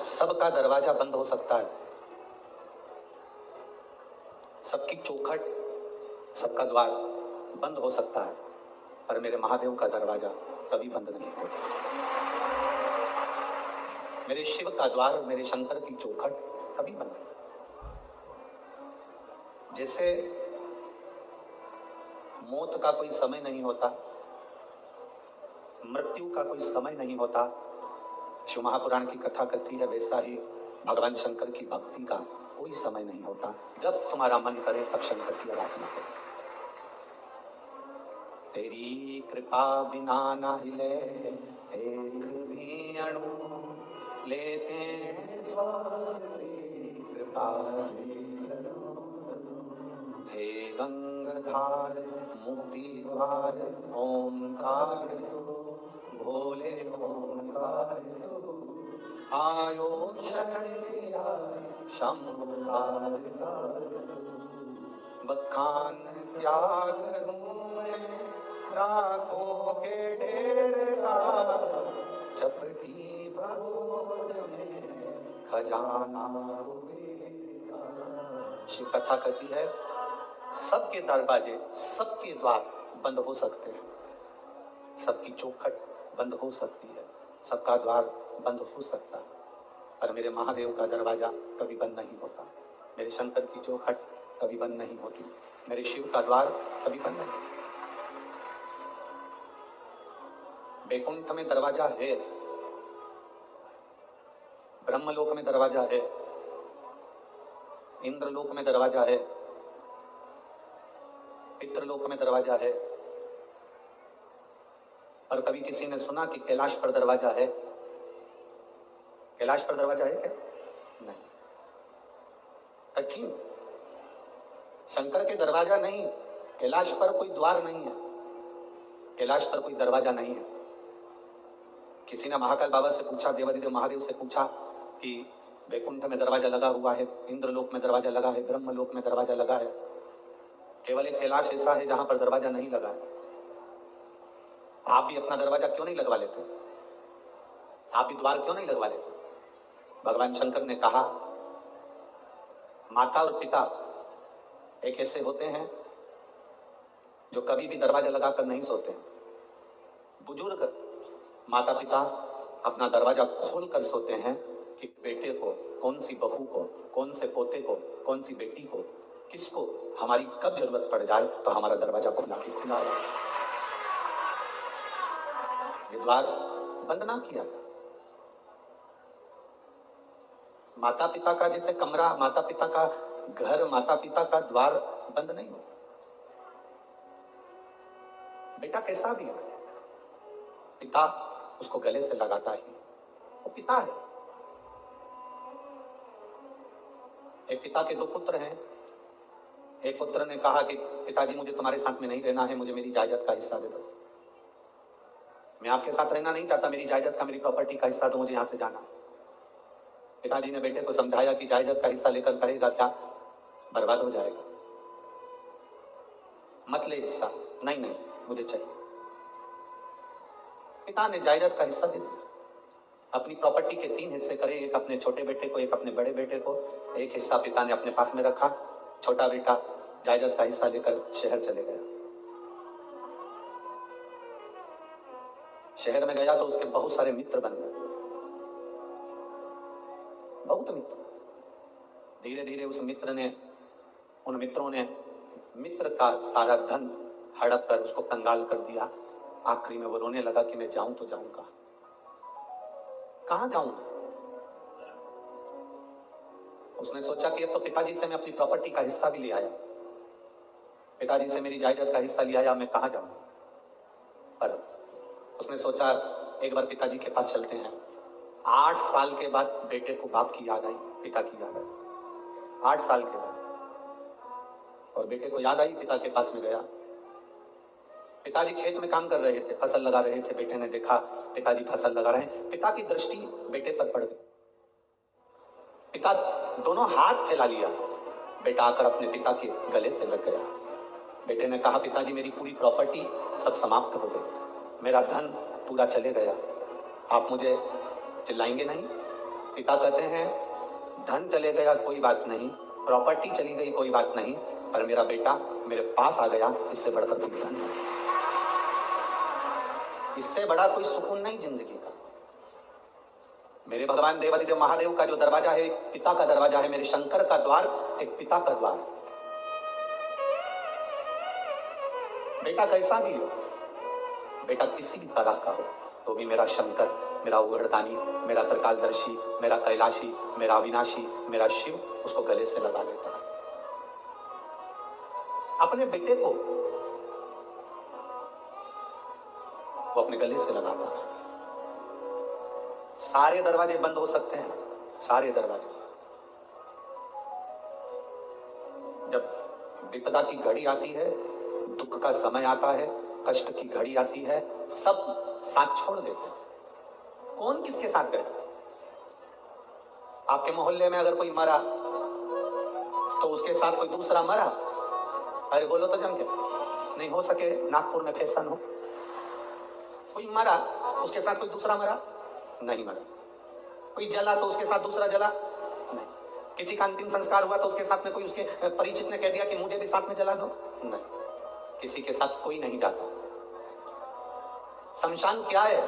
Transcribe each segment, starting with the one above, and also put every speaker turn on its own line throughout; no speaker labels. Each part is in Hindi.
सबका दरवाजा बंद हो सकता है, सबकी चौखट, सबका द्वार बंद हो सकता है, पर मेरे महादेव का दरवाजा कभी बंद नहीं होता। मेरे शिव का द्वार, मेरे शंकर की चौखट कभी बंद नहीं। जैसे मौत का कोई समय नहीं होता, मृत्यु का कोई समय नहीं होता, शिव महापुराण की कथा कहती है, वैसा ही भगवान शंकर की भक्ति का कोई समय नहीं होता। जब तुम्हारा मन करे तब शंकर की आराधना करो। तेरी कृपा बिना ना हिले एक भी अणु, लेते हैं श्वास तेरी कृपा से। हे गंगाधार मुक्ति द्वार ओंकार दो, भोले ओंकार दो, आयो शरण तेरा शंभुकार बखान क्या करूं मैं राखों के ढेर का, चपटी भगोत में खजाना हुएगा। शिव कथा कहती है, सबके दरवाजे, सबके द्वार बंद हो सकते हैं, सबकी चौखट बंद हो सकती है, सबका द्वार बंद हो सकता है, पर मेरे महादेव का दरवाजा कभी बंद नहीं होता। मेरे शंकर की चौखट कभी बंद नहीं होती, मेरे शिव का द्वार कभी बंद नहीं। वैकुंठ में दरवाजा है, ब्रह्मलोक में दरवाजा है, इंद्रलोक में दरवाजा है, पितृलोक में दरवाजा है, पर कभी किसी ने सुना कि कैलाश पर दरवाजा है? कैलाश पर दरवाजा है क्या? नहीं। क्यों? शंकर के दरवाजा नहीं, कैलाश पर कोई द्वार नहीं है, कैलाश पर कोई दरवाजा नहीं है। किसी ने महाकाल बाबा से पूछा, देवादिदेव महादेव से पूछा कि वैकुंठ में दरवाजा लगा हुआ है, इंद्रलोक में दरवाजा लगा है, ब्रह्मलोक में दरवाजा लगा है, केवल एक कैलाश ऐसा है जहां पर दरवाजा नहीं लगा है। आप भी अपना दरवाजा क्यों नहीं लगवा लेते? आप भी द्वार क्यों नहीं लगवा लेते? भगवान शंकर ने कहा, माता और पिता एक ऐसे होते हैं जो कभी भी दरवाजा लगाकर नहीं सोते। बुजुर्ग माता पिता अपना दरवाजा खोल कर सोते हैं कि बेटे को, कौन सी बहू को, कौन से पोते को, कौन सी बेटी को, किसको हमारी कब जरूरत पड़ जाए तो हमारा दरवाजा खुला के खुला रहे, ये द्वार बंद ना किया जाए। माता पिता का जैसे कमरा, माता पिता का घर, माता पिता का द्वार बंद नहीं होता। बेटा कैसा भी है, पिता उसको गले से लगाता ही, वो पिता है। एक पिता के दो पुत्र हैं, एक पुत्र ने कहा कि पिताजी मुझे तुम्हारे साथ में नहीं रहना है, मुझे मेरी जायदाद का हिस्सा दे दो। मैं आपके साथ रहना नहीं चाहता, मेरी जायदाद का, मेरी प्रॉपर्टी का हिस्सा दो, मुझे यहां से जाना। पिताजी ने बेटे को समझाया कि जायदाद का हिस्सा लेकर करेगा क्या, बर्बाद हो जाएगा, मत ले हिस्सा। नहीं नहीं, मुझे चाहिए। पिता ने जायदाद का हिस्सा दे दिया। अपनी प्रॉपर्टी के 3 हिस्से करे, एक अपने छोटे बेटे को, एक अपने बड़े बेटे को। एक हिस्सा पिता ने अपने पास में रखा, छोटा बेटा जायदाद का हिस्सा लेकर शहर चले गया। शहर में गया तो उसके बहुत सारे मित्र बन गए, बहुत मित्र। धीरे धीरे उस मित्र ने, उन मित्रों ने मित्र का सारा धन हड़प कर उसको कंगाल कर दिया। आखिरी में वो रोने लगा कि मैं जाऊं तो जाऊं कहां, कहां जाऊं। उसने सोचा कि अब तो पिताजी से मैं अपनी प्रॉपर्टी का हिस्सा भी ले आया, पिताजी से मेरी जायदाद का हिस्सा ले आया, मैं कहां जाऊं। पर उसने सोचा एक बार पिताजी के पास चलते हैं। 8 साल के बाद बेटे को बाप की याद आई, पिता की याद आई, 8 साल के बाद। और बेटे को याद आई, पिता के पास में गया। पिताजी खेत में काम कर रहे थे, फसल लगा रहे थे। बेटे ने देखा पिताजी फसल लगा रहे हैं, पिता की दृष्टि बेटे पर पड़ गई। पिता दोनों हाथ फैला लिया, बेटा आकर अपने पिता के गले से लग गया। बेटे ने कहा, पिताजी मेरी पूरी प्रॉपर्टी सब समाप्त हो गई, मेरा धन पूरा चले गया, आप मुझे चिल्लाएंगे नहीं? पिता कहते हैं धन चले गया कोई बात नहीं, प्रॉपर्टी चली गई कोई बात नहीं, पर मेरा बेटा मेरे पास आ गया, इससे बढ़कर कोई धन नहीं, इससे बड़ा कोई सुकून नहीं जिंदगी का। मेरे भगवान देवादिदेव महादेव का जो दरवाजा है एक पिता का दरवाजा है, मेरे शंकर का द्वार एक पिता का द्वार है। बेटा कैसा भी हो, बेटा किसी भी तरह का हो, तो भी मेरा शंकर, मेरा उगड़दानी, मेरा त्रिकालदर्शी, मेरा कैलाशी, मेरा अविनाशी, मेरा शिव उसको गले से लगा लेता है। अपने बेटे को वो अपने गले से लगाता है। सारे दरवाजे बंद हो सकते हैं, सारे दरवाजे। जब विपदा की घड़ी आती है, दुख का समय आता है, कष्ट की घड़ी आती है, सब साथ छोड़ देते हैं। कौन किसके साथ गया? आपके मोहल्ले में अगर कोई मरा तो उसके साथ कोई दूसरा मरा, अरे बोलो तो जम के, नहीं हो सके नागपुर में फैशन हो, कोई मरा उसके साथ कोई दूसरा मरा, नहीं मरा। कोई जला तो उसके साथ दूसरा जला, नहीं। किसी का अंतिम संस्कार हुआ तो उसके साथ में कोई उसके परिचित ने कह दिया कि मुझे भी साथ में जला दो, नहीं। किसी के साथ कोई नहीं जाता। शमशान क्या है?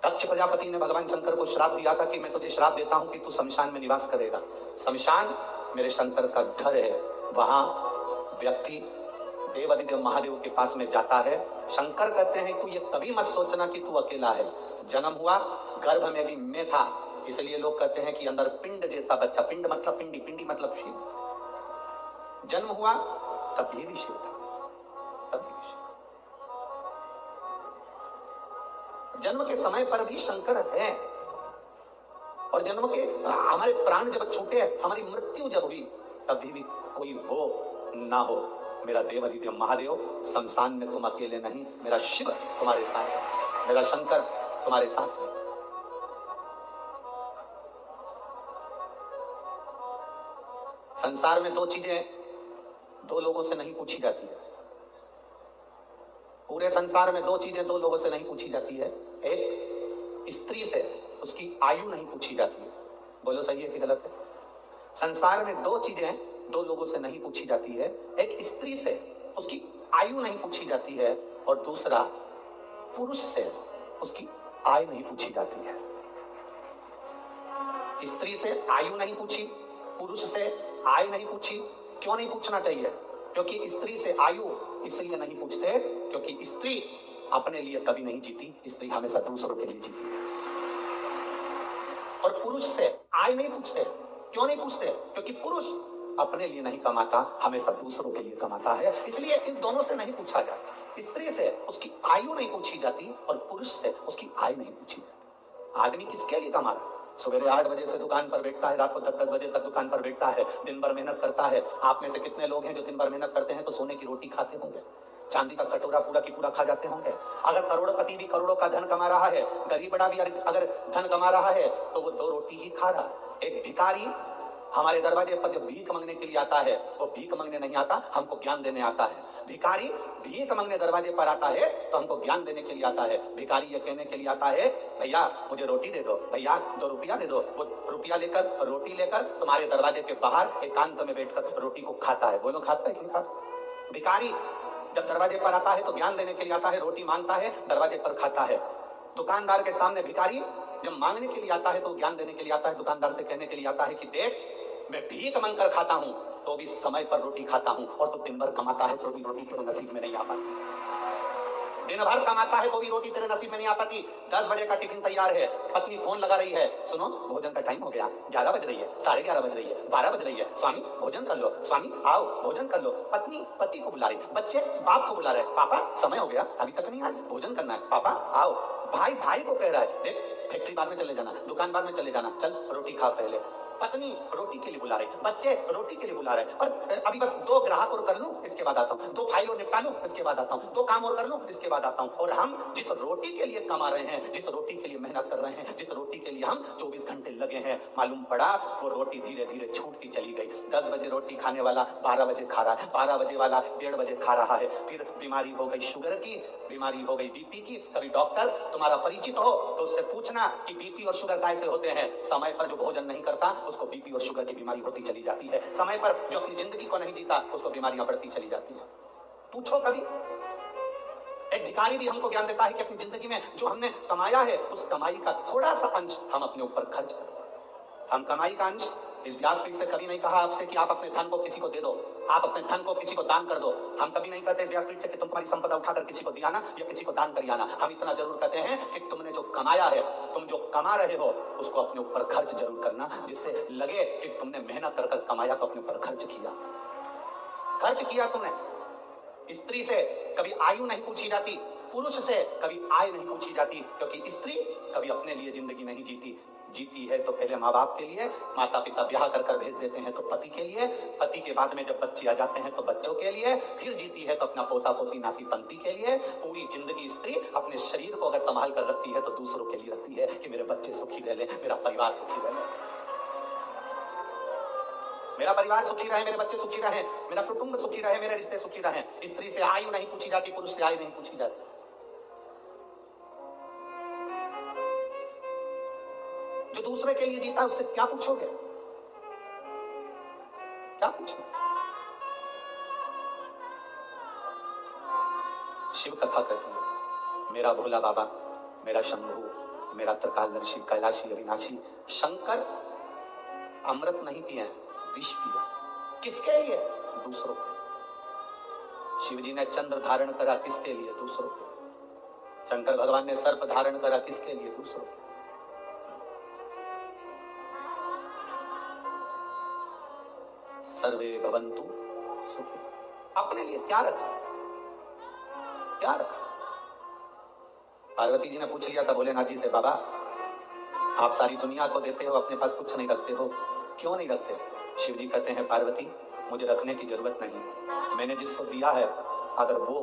दक्ष प्रजापति ने भगवान शंकर को श्राप दिया था कि मैं तुझे श्राप देता हूं कि तू शमशान में निवास करेगा। शमशान मेरे शंकर का घर है, वहां व्यक्ति देवादिदेव महादेव के पास में जाता है। शंकर कहते हैं तू ये कभी मत सोचना कि तू अकेला है। जन्म हुआ, गर्भ में भी मैं था, इसलिए लोग कहते हैं कि अंदर पिंड जैसा बच्चा, पिंड मतलब पिंडी, पिंडी मतलब शिव। जन्म हुआ तब भी शिव था, तब भी शिव। जन्म के समय पर भी शंकर है, और जन्म के हमारे प्राण जब छूटे, हमारी मृत्यु जब हुई, तभी भी कोई हो ना हो, मेरा देवादिदेव महादेव शमशान में तुम अकेले नहीं, मेरा शिव तुम्हारे साथ है, मेरा शंकर तुम्हारे साथ है। संसार में दो चीजें दो लोगों से नहीं पूछी जाती है। पूरे संसार में दो चीजें दो लोगों से नहीं पूछी जाती है। एक, स्त्री से उसकी आयु नहीं पूछी जाती है। बोलो सही है कि गलत है? संसार में दो चीजें दो लोगों से नहीं पूछी जाती है। एक, स्त्री से उसकी आयु नहीं पूछी जाती है, और दूसरा, पुरुष से उसकी आय नहीं पूछी जाती है। स्त्री से आयु नहीं पूछी, पुरुष से आय नहीं पूछी। क्यों नहीं पूछना चाहिए? क्योंकि स्त्री से आयु इसलिए नहीं पूछते क्योंकि स्त्री अपने लिए कभी नहीं जीती, स्त्री हमेशा दूसरों के लिए जीती है। और पुरुष से आय नहीं पूछते। क्यों नहीं पूछते? क्योंकि पुरुष अपने लिए नहीं कमाता, हमेशा दूसरों के लिए कमाता है, इसलिए इन दोनों से नहीं पूछा जाता। स्त्री से उसकी आयु नहीं पूछी जाती और पुरुष से उसकी आय नहीं पूछी जाती। आदमी किसके लिए कमा रहा है? सवेरे 8 बजे से दुकान पर बैठता है, रात को 10 बजे तक दुकान पर बैठता है, दिन भर मेहनत करता है। आप में से कितने लोग हैं जो दिन भर मेहनत करते हैं तो सोने की रोटी खाते होंगे, चांदी का कटोरा पूरा की पूरा खा जाते होंगे? अगर करोड़पति भी करोड़ों का धन कमा रहा है, गरीब बड़ा भी अगर धन कमा रहा है, तो वो 2 रोटी ही खा रहा है। एक भिखारी हमारे दरवाजे पर जब भीख मांगने के लिए आता है, वो भीख मांगने नहीं आता, हमको ज्ञान देने आता है। भिखारी भीख मांगने दरवाजे पर आता है तो हमको ज्ञान देने के लिए आता है। भिखारी ये कहने के लिए आता है, भैया मुझे रोटी दे दो, भैया 2 रुपया दे दो। वो रुपया लेकर, रोटी लेकर तुम्हारे दरवाजे के बाहर एकांत में बैठकर रोटी को खाता है। बोलो खाता है कि नहीं खाता? भिखारी जब दरवाजे पर आता है तो ज्ञान देने के लिए आता है, रोटी मांगता है, दरवाजे पर खाता है। दुकानदार के सामने भिखारी जब मांगने के लिए आता है तो ज्ञान देने के लिए आता है, दुकानदार से कहने के लिए आता है कि देख, मैं भीख मांगकर खाता हूं तो भी समय पर रोटी खाता हूं, और तू दिन भर कमाता है तो भी रोटी तेरे नसीब में नहीं आ पाती। दिन भर कमाता है तो भी रोटी तेरे नसीब में नहीं आ पाती। 10 बजे का टिफिन तैयार है, पत्नी फोन लगा रही है, सुनो भोजन का टाइम हो गया, 11 बज रही है, 11:30 बज रही है, 12 बज रही है, स्वामी भोजन कर लो, स्वामी आओ भोजन कर लो। पत्नी पति को बुला रही, बच्चे बाप को बुला रहे, पापा समय हो गया अभी तक नहीं आए, भोजन करना है, पापा आओ। भाई भाई को कह रहा है, देख फैक्ट्री बाद में चले जाना, दुकान बाद में चले जाना, चल रोटी खा पहले। पत्नी रोटी के लिए बुला रही, बच्चे रोटी के लिए बुला रहे, पर अभी बस 2 ग्राहक और कर लूं, इसके बाद आता हूं, 2 फाइल और निपटा लूं, इसके बाद आता हूं, 2 काम और कर लूं, इसके बाद आता हूं। और हम जिस रोटी के लिए कमा रहे हैं, जिस रोटी के लिए मेहनत कर रहे हैं, जिस रोटी के लिए हम 24 घंटे लगे हैं, मालूम पड़ा वो रोटी धीरे धीरे छूटती चली गई। 10 बजे रोटी खाने वाला 12 बजे खा रहा है, 12 बजे वाला 1:30 बजे खा रहा है। फिर बीमारी हो गई शुगर की, बीमारी हो गई बीपी की। कभी डॉक्टर तुम्हारा परिचित हो तो उससे पूछना कि बीपी और शुगर कैसे होते हैं। समय पर जो भोजन नहीं करता उसको बीपी और शुगर की बीमारी होती चली जाती है। समय पर जो अपनी जिंदगी को नहीं जीता उसको बीमारियां बढ़ती चली जाती है। पूछो कभी। एक भिखारी भी हमको ज्ञान देता है कि अपनी जिंदगी में जो हमने कमाया है उस कमाई का थोड़ा सा अंश हम अपने ऊपर खर्च करें। हम कमाई का अंश, इस व्यासपीठ से कभी नहीं कहा आपसे कि आप अपने धन को किसी को दे दो, आप अपने धन को किसी को दान कर दो। हम कभी नहीं कहते इस व्यासपीठ से कि तुम तुम्हारी संपदा उठाकर किसी को दिया ना या किसी को दान करियाना। हम इतना जरूर कहते हैं कि तुमने जो कमाया है, तुम जो कमा रहे हो उसको अपने ऊपर खर्च जरूर करना, जिससे लगे कि तुमने मेहनत कर कमाया तो अपने ऊपर खर्च किया। खर्च किया तुमने। स्त्री से कभी आयु नहीं पूछी जाती, पुरुष से कभी आय नहीं पूछी जाती, क्योंकि स्त्री कभी अपने लिए जिंदगी नहीं जीती। जीती है तो पहले माँ बाप के लिए, माता पिता ब्याह कर कर भेज देते हैं तो पति के लिए, पति के बाद में जब बच्चे आ जाते हैं तो बच्चों के लिए, फिर जीती है तो अपना पोता पोती नाती पंती के लिए। पूरी जिंदगी स्त्री अपने शरीर को अगर संभाल कर रखती है तो दूसरों के लिए रखती है कि मेरे बच्चे सुखी रह ले, मेरा परिवार सुखी रह ले, मेरा परिवार सुखी रहे, मेरे बच्चे सुखी रहे, मेरा कुटुंब सुखी रहे, मेरे रिश्ते सुखी रहे। स्त्री से आयु नहीं पूछी जाती, पुरुष से आयु नहीं पूछी जाती। जो दूसरे के लिए जीता उससे क्या पूछोगे? क्या पूछोगे? शिव कथा कहती है, मेरा भोला बाबा, मेरा शंभू, मेरा त्रिकालदर्शी कैलाशी अविनाशी शंकर अमृत नहीं पिए, विष पिया। किसके लिए? दूसरों के। शिव जी ने चंद्र धारण करा, किसके लिए? दूसरों के। शंकर भगवान ने सर्प धारण करा, किसके लिए? दूसरों के। सर्वे भवन्तु सुखी। अपने लिए क्या रखा? क्या रखा? पार्वती जी ने पूछ लिया था भोलेनाथ जी से, बाबा आप सारी दुनिया को देते हो, अपने पास कुछ नहीं रखते हो, क्यों नहीं रखते? शिव जी कहते हैं, पार्वती मुझे रखने की जरूरत नहीं है। मैंने जिसको दिया है अगर वो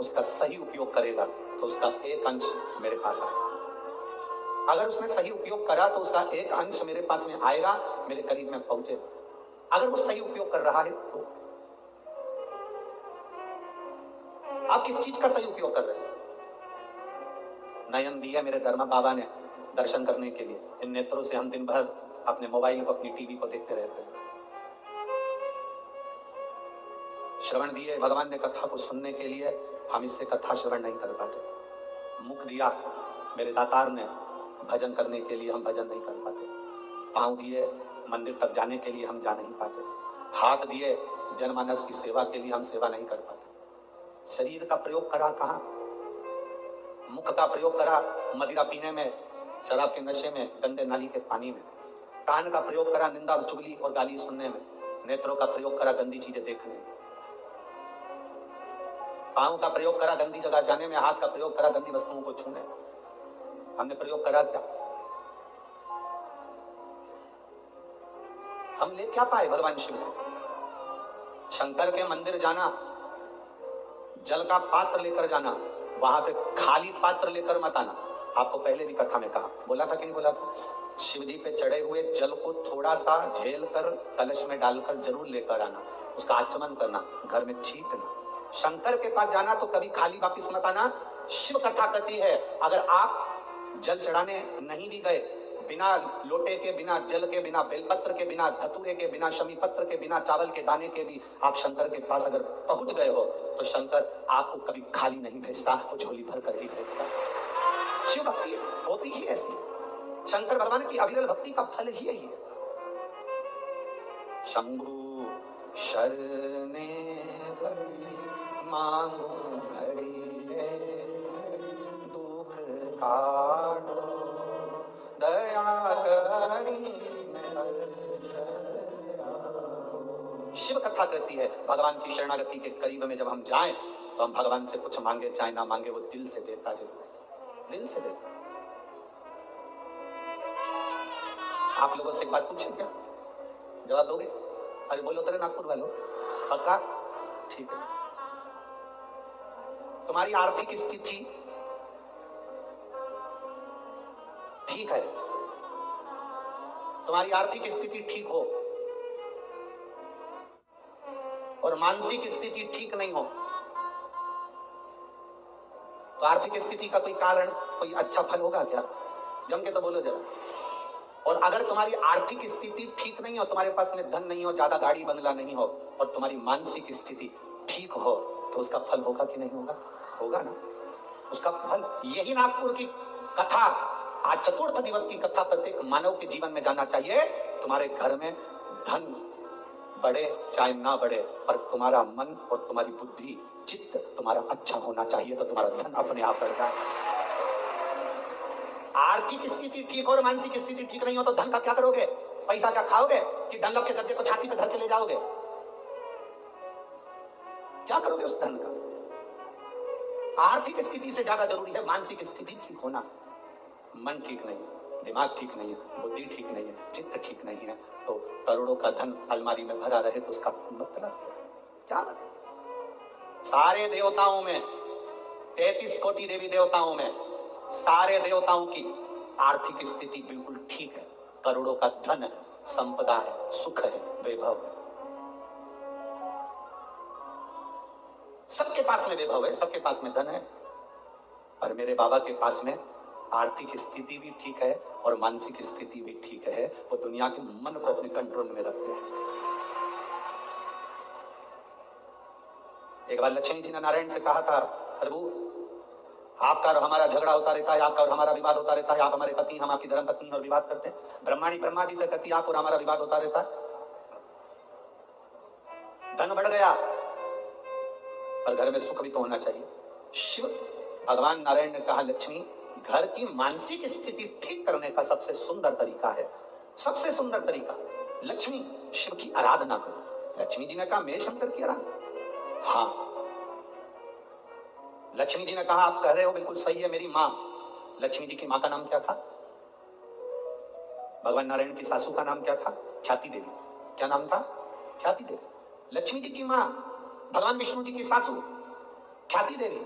उसका सही उपयोग करेगा तो उसका एक अंश मेरे पास आएगा। अगर उसने सही उपयोग करा तो उसका एक अंश मेरे पास में आएगा, मेरे करीब में पहुंचेगा। अगर वो सही उपयोग कर रहा है तो। आप किस चीज का सही उपयोग कर रहे हैं? नयन दिया मेरे धर्म बाबा ने दर्शन करने के लिए, इन नेत्रों से हम दिन भर अपने मोबाइल को, अपनी टीवी को देखते रहते हैं। श्रवण दिए भगवान ने कथा को सुनने के लिए, हम इससे कथा श्रवण नहीं कर पाते। मुख दिया मेरे दातार ने भजन करने के लिए, हम भजन नहीं कर पाते। पांव दिए मंदिर तक जाने के लिए, हम जा नहीं पाते। हाथ दिए जनमानस की सेवा के लिए, हम सेवा नहीं कर पाते। शरीर का प्रयोग करा कहाँ? मुख का प्रयोग करा मदिरा पीने में, शराब के नशे में, गंदे नाली के पानी में। कान का प्रयोग करा निंदा और चुगली और गाली सुनने में। नेत्रों का प्रयोग करा गंदी चीजें देखने में। पांव का प्रयोग करा गंदी जगह जाने में। हाथ का प्रयोग करा गंदी वस्तुओं को छूने में। हमने प्रयोग करा क्या? हम ले क्या पाए भगवान शिव से? शंकर के मंदिर जाना, जल का पात्र लेकर जाना, वहां से खाली पात्र लेकर मत आना। आपको पहले भी कथा में कहा, बोला था कि नहीं बोला था? शिव जी पे चढ़े हुए जल को थोड़ा सा झेल कर कलश में डालकर जरूर लेकर आना, उसका आचमन करना, घर में छींटना। शंकर के पास जाना तो कभी खाली वापिस मत आना। शिव कथा कहती है, अगर आप जल चढ़ाने नहीं भी गए, बिना लोटे के, बिना जल के, बिना बेलपत्र के, बिना धतूरे के, बिना शमी पत्र के, बिना चावल के दाने के भी आप शंकर के पास अगर पहुंच गए हो तो शंकर आपको कभी खाली नहीं भेजता, वो झोली भर कर ही भेजता। शिव भक्ति होती ही ऐसी। शंकर भगवान की अविरल भक्ति का फल ही यही है। शंभु शरणे मांगो घड़ी रे, दुख काटो दया करी। शिव कथा कहती है, भगवान की शरणागति के करीब में जब हम जाएं तो हम भगवान से कुछ मांगे चाहे ना मांगे, वो दिल से देता जरूर है, दिल से देता। आप लोगों से एक बात पूछे क्या, जवाब दोगे? अरे बोलो तेरे नागपुर वालों, पक्का? ठीक है। तुम्हारी आर्थिक स्थिति ठीक है, तुम्हारी आर्थिक स्थिति ठीक हो और मानसिक स्थिति ठीक नहीं हो, तो आर्थिक स्थिति का कोई कारण, कोई अच्छा फल होगा क्या? जम के तो बोलो जरा। और अगर तुम्हारी आर्थिक स्थिति ठीक नहीं हो, तुम्हारे पास में धन नहीं हो, ज्यादा गाड़ी बंगला नहीं हो, और तुम्हारी मानसिक स्थिति ठीक हो, तो उसका फल होगा कि नहीं होगा? होगा ना, उसका फल। यही नागपुर की कथा, आज चतुर्थ दिवस की कथा प्रत्येक मानव के जीवन में जाना चाहिए। तुम्हारे घर में धन बढ़े चाहे ना बढ़े, पर तुम्हारा मन और तुम्हारी बुद्धि, चित्त तुम्हारा अच्छा होना चाहिए, तो तुम्हारा धन अपने आप बढ़ेगा। आर्थिक स्थिति ठीक और मानसिक स्थिति ठीक नहीं हो तो धन का क्या करोगे? पैसा क्या खाओगे कि धन के गद्दे को छाती पे धर के ले जाओगे? क्या करोगे उस धन का? आर्थिक स्थिति से ज्यादा जरूरी है मानसिक स्थिति ठीक होना। मन ठीक नहीं है, दिमाग ठीक नहीं है, बुद्धि ठीक नहीं है, चित्त ठीक नहीं है, तो करोड़ों का धन अलमारी में भरा रहे तो उसका मतलब क्या? मतलब सारे देवताओं में, 33 कोटि देवी देवताओं में, सारे देवताओं की आर्थिक स्थिति बिल्कुल ठीक है, करोड़ों का धन है, संपदा है, सुख है, वैभव है, सबके पास में वैभव है, सबके पास में धन है। और मेरे बाबा के पास में आर्थिक स्थिति भी ठीक है और मानसिक स्थिति भी ठीक है, वो दुनिया के मन को अपने कंट्रोल में रखते हैं। एक बार लक्ष्मी जी ने नारायण से कहा था, प्रभु आपका और हमारा झगड़ा होता रहता है, आपका और हमारा विवाद होता रहता है, आप हमारे पति, हम आपकी धर्म पत्नी और विवाद करते हैं। ब्रह्मा जी से कहती, आप और हमारा विवाद होता रहता है, धन बढ़ गया पर घर में सुख भी तो होना चाहिए। शिव भगवान नारायण ने कहा, लक्ष्मी घर की मानसिक स्थिति ठीक करने का सबसे सुंदर तरीका है, सबसे सुंदर तरीका, लक्ष्मी शिव की आराधना करो। लक्ष्मी जी ने कहा, मैं शंकर की आराधना? हाँ। लक्ष्मी जी ने कहा, आप कह रहे हो बिल्कुल सही है, मेरी माँ। लक्ष्मी जी की माँ का नाम क्या था? भगवान नारायण की सासू का नाम क्या था? ख्याति देवी। क्या नाम था? ख्याति देवी। लक्ष्मी जी की माँ भगवान विष्णु जी की सासू ख्याति देवी।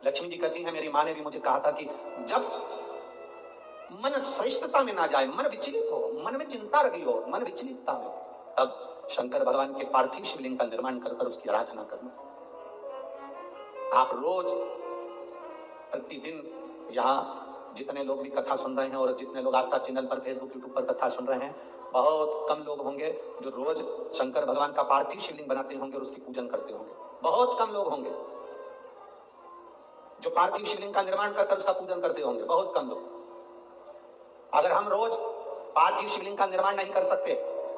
लक्ष्मी जी कहती है, मेरी माँ ने भी मुझे कहा था कि जब मन श्रेष्ठता में ना जाए, मन विचलित हो, मन में चिंता रही हो, मन विचलितता में, तब शंकर भगवान के पार्थिव शिवलिंग का निर्माण कर उसकी आराधना करना। आप रोज प्रतिदिन यहाँ जितने लोग भी कथा सुन रहे हैं और जितने लोग आस्था चैनल पर, फेसबुक, यूट्यूब पर कथा सुन रहे हैं, बहुत कम लोग होंगे जो रोज शंकर भगवान का पार्थिव शिवलिंग बनाते होंगे और उसकी पूजन करते होंगे। बहुत कम लोग होंगे जो पार्थिव शिवलिंग का निर्माण कर उसका पूजन करते होंगे, बहुत कम लोग। अगर हम रोज पार्थिव शिवलिंग का निर्माण नहीं कर सकते,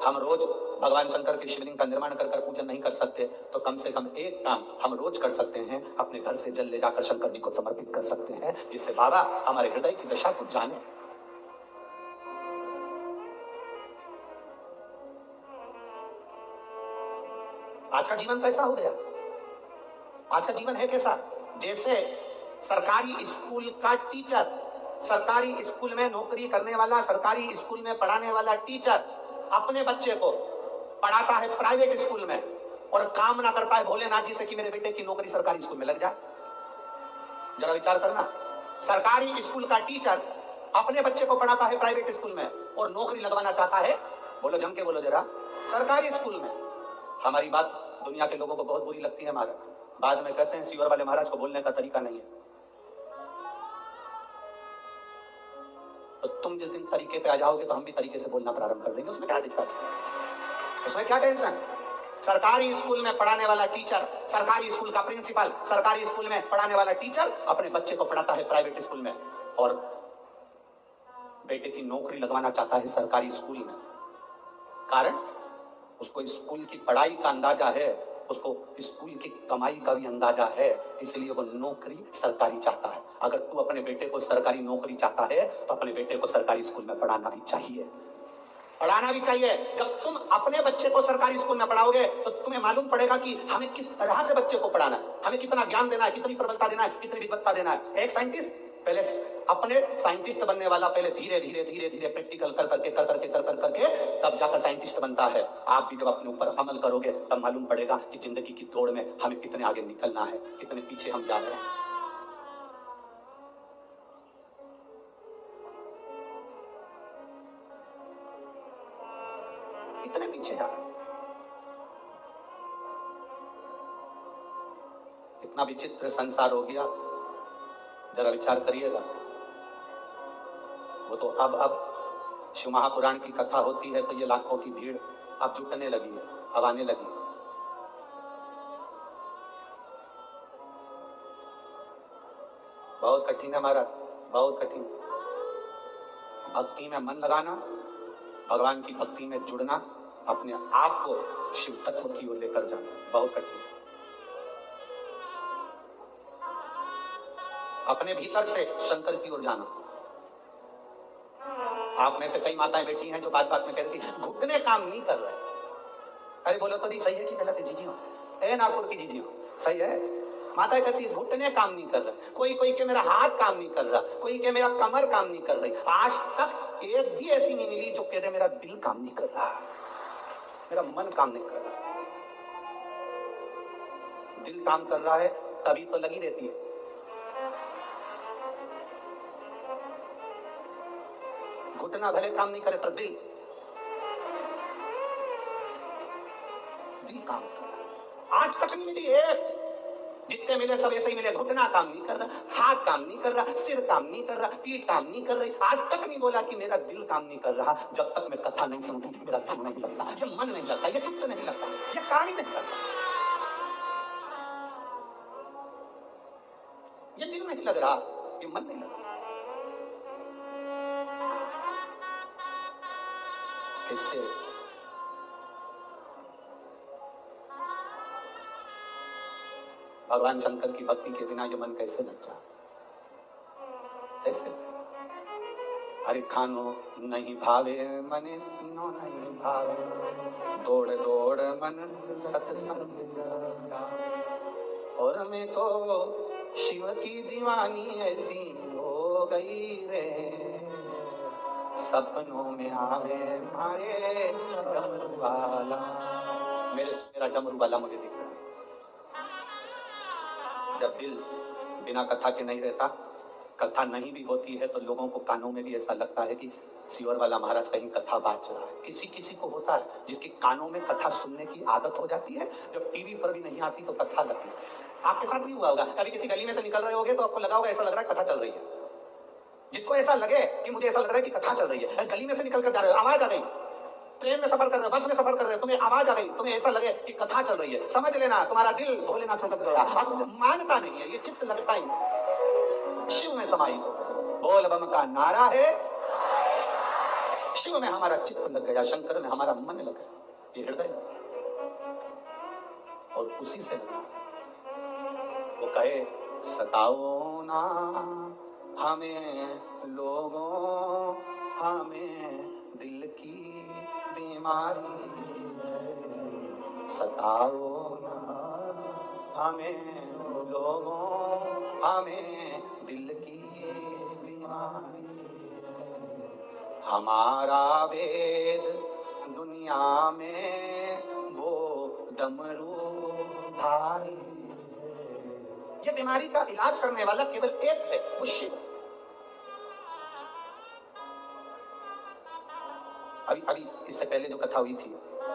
हम रोज भगवान शंकर के शिवलिंग का निर्माण कर पूजन नहीं कर सकते, तो कम से कम एक काम हम रोज कर सकते हैं, अपने घर से जल ले जाकर शंकर जी को समर्पित कर सकते हैं, जिससे बाबा हमारे हृदय की दशा को जाने। आज का जीवन कैसा हो गया? आज का जीवन है कैसा? जैसे सरकारी स्कूल का टीचर, सरकारी स्कूल में नौकरी करने वाला, सरकारी स्कूल में पढ़ाने वाला टीचर अपने बच्चे को पढ़ाता है प्राइवेट स्कूल में और कामना करता है भोलेनाथ जी से कि मेरे बेटे की नौकरी सरकारी स्कूल में लग जाए। जरा विचार करना, सरकारी स्कूल का टीचर अपने बच्चे को पढ़ाता है प्राइवेट स्कूल में और नौकरी लगवाना चाहता है, बोलो जम के बोलो जरा, सरकारी स्कूल में। हमारी बात दुनिया के लोगों को बहुत बुरी लगती है महाराज, बाद में कहते हैं सीवर वाले महाराज को बोलने का तरीका नहीं है। तो तुम जिस दिन तरीके पे आ जाओगे तो हम भी तरीके से बोलना प्रारंभ कर देंगे, उसमें क्या दिक्कत है? उसमें क्या टेंशन? सरकारी स्कूल में पढ़ाने वाला टीचर, सरकारी स्कूल का प्रिंसिपल, सरकारी स्कूल में पढ़ाने वाला टीचर अपने बच्चे को पढ़ाता है प्राइवेट स्कूल में और बेटे की नौकरी लगवाना चाहता है सरकारी स्कूल में। कारण उसको स्कूल की पढ़ाई का अंदाजा है, उसको स्कूल की कमाई का भी अंदाजा है, इसलिए वो नौकरी सरकारी चाहता है। अगर तू अपने बेटे को सरकारी नौकरी चाहता है तो अपने बेटे को सरकारी स्कूल में पढ़ाना भी चाहिए, पढ़ाना भी चाहिए। जब तुम अपने बच्चे को सरकारी स्कूल में पढ़ाओगे तो तुम्हें मालूम पड़ेगा कि हमें किस तरह से बच्चे को पढ़ाना है, हमें कितना ज्ञान देना है, कितनी प्रबलता देना है, कितनी विद्वत्ता देना है। एक साइंटिस्ट पहले अपने साइंटिस्ट बनने वाला पहले धीरे धीरे धीरे धीरे प्रैक्टिकल कर करके तब जाकर साइंटिस्ट बनता है। आप भी जब अपने ऊपर अमल करोगे तब मालूम पड़ेगा कि जिंदगी की दौड़ में हमें कितने आगे निकलना है, कितने पीछे हम जा रहे हैं। कितने पीछे जा रहे हैं। इतना विचित्र संसार हो गया, जरा विचार करिएगा। वो तो अब शिव महापुराण की कथा होती है तो ये लाखों की भीड़ अब जुटने लगी है, अब आने लगी है। बहुत कठिन है महाराज, बहुत कठिन। भक्ति में मन लगाना, भगवान की भक्ति में जुड़ना, अपने आप को शिव तत्व की ओर लेकर जाना बहुत कठिन। अपने भीतर से शंकर की ओर जाना। आप में से कई माताएं बैठी हैं जो बात बात में कहती थी घुटने काम नहीं कर रहे। अरे बोलो तो जी सही है कि गलत है? जीजी ए नागपुर की जीजी सही है। माताएं कहती है घुटने काम नहीं कर रहे, कोई के मेरा हाथ काम नहीं कर रहा, कोई के मेरा कमर काम नहीं कर रही। आज तक एक भी ऐसी नहीं मिली जो कह दे मेरा दिल काम नहीं कर रहा, मेरा मन काम नहीं कर रहा। दिल काम कर रहा है तभी तो लगी रहती है। घुटना भले काम नहीं करे पर दिल काम कर। आज तक नहीं मिली एक, जितने मिले सब ऐसे ही मिले। घुटना काम नहीं कर रहा, हाथ काम नहीं कर रहा, सिर काम नहीं कर रहा, पीठ काम नहीं कर रही। आज तक नहीं बोला कि मेरा दिल काम नहीं कर रहा। जब तक मैं कथा नहीं सुनती मेरा दिल नहीं लगता, ये मन नहीं लगता, ये चित्त नहीं लगता, ये कान ही नहीं लगता, ये दिल नहीं लग रहा, ये मन नहीं लग रहा। कैसे भगवान शंकर की भक्ति के बिना ये मन कैसे लग जा? कैसे? हरि खानो नहीं भावे मने पीनो नहीं भावे, दौड़ दौड़ मन सत्संग और मैं तो शिव की दीवानी ऐसी हो गई रे, सपनों में आवे मारे डमरू वाला। मेरा डमरू वाला मुझे दिख रहा है। जब दिल बिना कथा के नहीं रहता, कथा नहीं भी होती है तो लोगों को कानों में भी ऐसा लगता है कि सियोर वाला महाराज कहीं कथा बाज रहा है। किसी किसी को होता है जिसकी कानों में कथा सुनने की आदत हो जाती है, जब टीवी पर भी नहीं आती तो कथा लगती है। आपके साथ भी हुआ होगा, कभी किसी गली में से निकल रहे होगे तो आपको लगा होगा ऐसा लग रहा है कथा चल रही है। जिसको ऐसा लगे कि मुझे ऐसा लग रहा है कि कथा चल रही है, गली में से निकल कर जा रहे हो, आवाज आ गई, ट्रेन में सफर कर रहे हो, बस में सफर कर रहे हो, तुम्हें आवाज आ गई, तुम्हें ऐसा लगे कि कथा चल रही है, समझ लेना तुम्हारा दिल भोलेनाथ से लग गया। अब मानता नहीं है, ये चित्त लगता ही शिव में समाहित हो। बोल बम का नारा है, शिव में हमारा चित्त लग गया, शंकर में हमारा मन लग गया, ये हृदय लग गया। और उसी से लगा वो कहे सताओ ना हमें लोगों, हमें दिल की बीमारी, सताओ ना हमें लोगों, हमें दिल की बीमारी। हमारा वेद दुनिया में वो डमरू धारी। ये बीमारी का इलाज करने वाला केवल एक है, वो शिव। अभी इससे पहले जो कथा हुई थी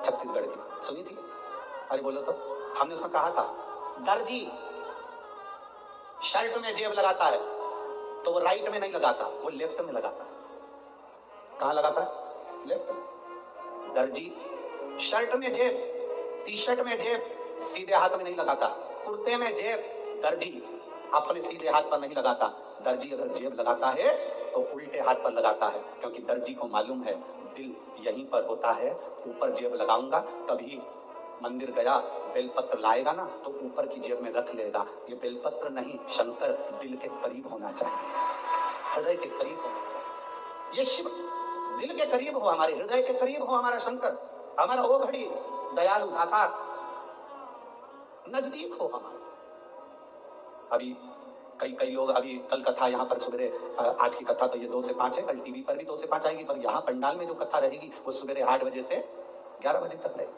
छत्तीसगढ़ की, सुनी थी? अरे बोलो तो। हमने उसमें कहा था दर्जी शर्ट में जेब लगाता है तो वो राइट में नहीं लगाता, वो लेफ्ट में लगाता है। कहाँ लगाता है? लेफ्ट में। दर्जी शर्ट में जेब, टी शर्ट में जेब सीधे हाथ में नहीं लगाता, कुर्ते में जेब दर्जी अपने सीधे हाथ पर नहीं लगाता। दर्जी अगर जेब लगाता है तो उल्टे हाथ पर लगाता है, क्योंकि दर्जी को मालूम है दिल यहीं पर होता है, ऊपर जेब लगाऊंगा तभी मंदिर गया बेलपत्र लाएगा ना तो ऊपर की जेब में रख लेगा। ये बेलपत्र नहीं, शंकर दिल के करीब होना चाहिए, हृदय के करीब होना चाहिए। ये शिव दिल के करीब हो, हमारे हृदय के करीब हो हमारा शंकर, हमारा ओ घड़ी दयालु दाता नजदीक हो हमारा। अभी कई कई लोग अभी कल कथा यहाँ पर सवेरे 8 की कथा तो ये 2 से 5 है, कल टीवी पर भी 2 से 5 आएगी, पर यहाँ पंडाल में जो कथा रहेगी वो सवेरे 8 बजे से 11 बजे तक रहेगी।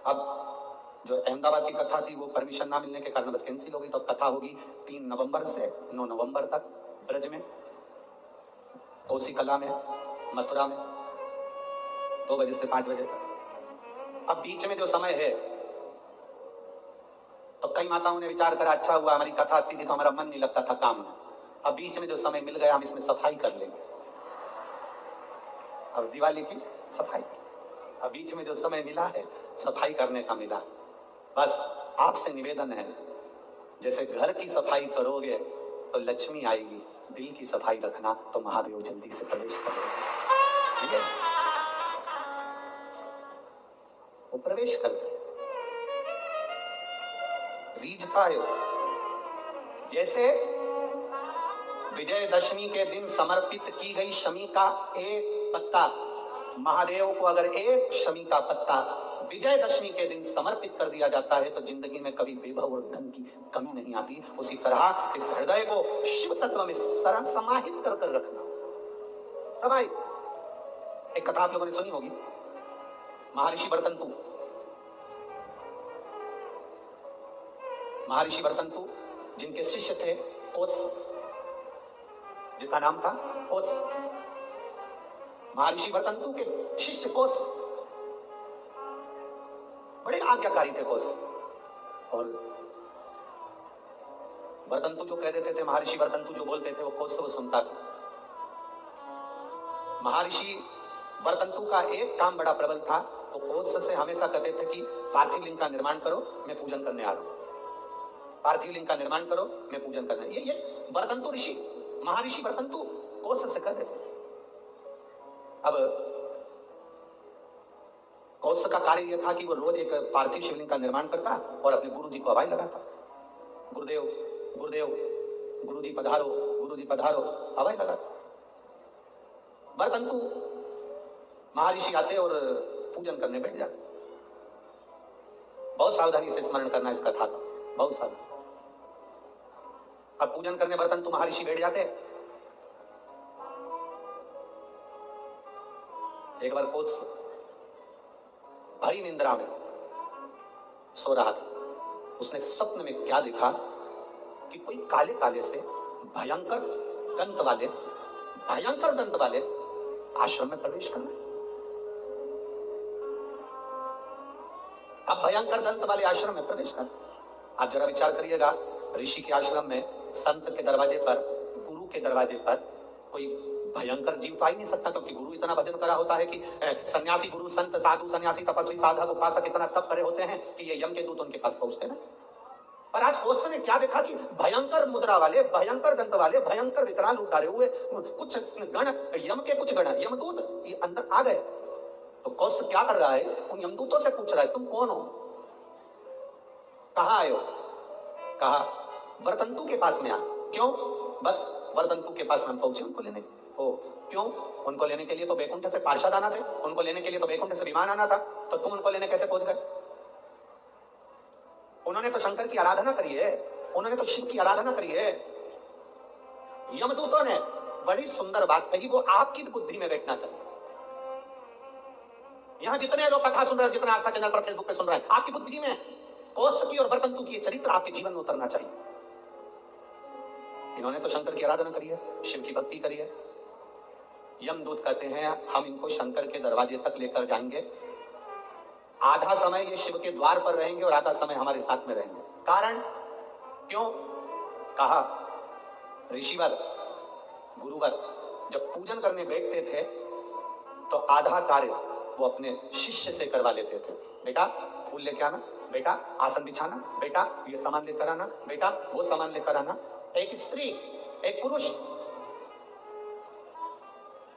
अब जो अहमदाबाद की कथा थी वो परमिशन ना मिलने के कारण बस कैंसिल हो गई, तो अब कथा होगी 3 नवंबर से 9 नवंबर तक ब्रज में, कोसीकला में, मथुरा में 2 बजे से 5 बजे तक। अब बीच में जो समय है तो कई माताओं ने विचार करा अच्छा हुआ हमारी कथा थी तो हमारा मन नहीं लगता था काम में, अब बीच में जो समय मिल गया हम इसमें सफाई कर लेंगे, अब दिवाली की सफाई, अब बीच में जो समय मिला है सफाई करने का मिला। बस आपसे निवेदन है, जैसे घर की सफाई करोगे तो लक्ष्मी आएगी, दिल की सफाई रखना तो महादेव जल्दी से प्रवेश करेगा। ठीक है, वो प्रवेश करते रीझता है। जैसे विजयदशमी के दिन समर्पित की गई शमी का एक पत्ता, महादेव को अगर एक शमी का पत्ता विजयदशमी के दिन समर्पित कर दिया जाता है तो जिंदगी में कभी विभव और धन की कमी नहीं आती। उसी तरह इस हृदय को शिव तत्व में समाहित कर कर रखना। समाहित। एक कथा आप लोगों ने सुनी होगी, महर्षि वर्तंतु। महर्षि वर्तंतु जिनके शिष्य थे कोत्स, जिसका नाम था कोत्स। महर्षि वर्तंतु के शिष्य कोत्स बड़े आज्ञाकारी थे कोत्स, और वर्तंतु जो कह देते थे, महर्षि वर्तंतु जो बोलते थे वो कोत्स वो सुनता था। महर्षि वर्तंतु का एक काम बड़ा प्रबल था, वो कोत्स से हमेशा कहते थे कि पार्थिव लिंग का निर्माण करो, मैं पूजन करने आ रहा हूं। पार्थिव लिंग का निर्माण करो, मैं पूजन करने। ये वर्तंतु ऋषि, महर्षि वर्तंतु कोत्स से कहते थे। अब कोत्स का कार्य यह था कि वो रोज एक पार्थिव शिवलिंग का निर्माण करता और अपने गुरुजी को आवाज लगाता, गुरुदेव गुरुदेव, गुरुजी पधारो, गुरुजी पधारो, आवाज लगाता। वर्तंतु महर्षि आते और पूजन करने बैठ जाते। बहुत सावधानी से स्मरण करना इस कथा का, बहुत सावधानी। अब पूजन करने वर्तंतु महर्षि बैठ जाते। एक बार कोत्स भरी निंद्रा में सो रहा था, उसने स्वप्न में क्या देखा कि कोई काले काले से भयंकर दंत वाले आश्रम में प्रवेश कर रहे। अब भयंकर दंत वाले आश्रम में प्रवेश कर, आप जरा विचार करिएगा, ऋषि के आश्रम में संत के दरवाजे पर, गुरु के दरवाजे पर कोई भयंकर जीव तो आ ही नहीं सकता, क्योंकि गुरु इतना भजन करा होता है कि सन्यासी गुरु संत साधु सन्यासी तपस्वी साधक उपासक इतना तप करे होते हैं कि ये यम के दूत उनके पास पहुंचते ना। पर आज कोत्स ने क्या देखा कि भयंकर मुद्रा वाले, भयंकर दंत वाले, भयंकर विकराल उतारे हुए कुछ गण, यम के कुछ गण, यमदूत ये अंदर आ गए। तो कोत्स क्या कर रहा है, उन यमदूतों से पूछ रहा है तुम कौन हो, कहां आए हो। कहा वर्तंतु के पास में आ। क्यों? बस वर्तंतु के पास हम पहुंचे उनको लेने। ओ क्यों? उनको लेने के लिए तो बैकुंठ से पार्षद आना थे, उनको लेने के लिए तो बैकुंठ से विमान आना था, तो तुम उनको लेने कैसे पहुंच गए? उन्होंने तो शंकर की आराधना करी है, उन्होंने तो शिव की आराधना करी है। यमदूतों ने बड़ी सुंदर बात कही, वो आपकी बुद्धि में बैठना चाहिए। यहां जितने लोग कथा सुन रहे हैं, जितने आस्था चैनल पर फेसबुक पे सुन रहे हैं, आपकी बुद्धि में कोत्स की और वर्तंतु की चरित्र आपके जीवन में उतरना चाहिए। इन्होंने तो शंकर की आराधना करी है, शिव की भक्ति करी है। यमदूत कहते हैं हम इनको शंकर के दरवाजे तक लेकर जाएंगे, आधा समय ये शिव के द्वार पर रहेंगे और आधा समय हमारे साथ में रहेंगे। कारण क्यों? कहा ऋषिवर गुरुवर जब पूजन करने बैठते थे तो आधा कार्य वो अपने शिष्य से करवा लेते थे। बेटा फूल लेके आना, बेटा आसन बिछाना, बेटा ये सामान लेकर आना, बेटा वो सामान लेकर आना। एक स्त्री एक पुरुष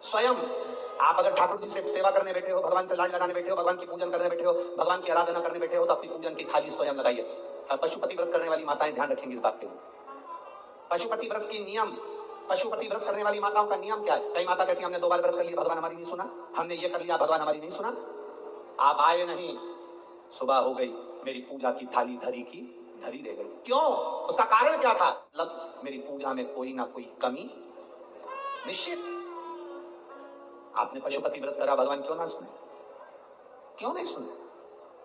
स्वयं, आप अगर ठाकुर जी से सेवा करने बैठे हो, भगवान से लाड लगाने बैठे हो, भगवान की पूजन करने बैठे हो, भगवान की आराधना करने बैठे हो, तो अपनी पूजन की थाली स्वयं लगाइए। पशुपति व्रत करने वाली माताएं ध्यान रखेंगी इस बात के लिए। पशुपति व्रत की नियम, पशुपति व्रत करने वाली माताओं का नियम क्या है? कई माता कहती है हमने 2 बार व्रत कर लिया, भगवान हमारी नहीं सुना, हमने ये कर लिया, भगवान हमारी नहीं सुना। आप आए नहीं, सुबह हो गई, मेरी पूजा की थाली धरी की धरी रह गई। क्यों? उसका कारण क्या था? मतलब मेरी पूजा में कोई ना कोई कमी निश्चित। आपने पशुपति व्रत करा, भगवान क्यों ना सुने? क्यों नहीं सुने?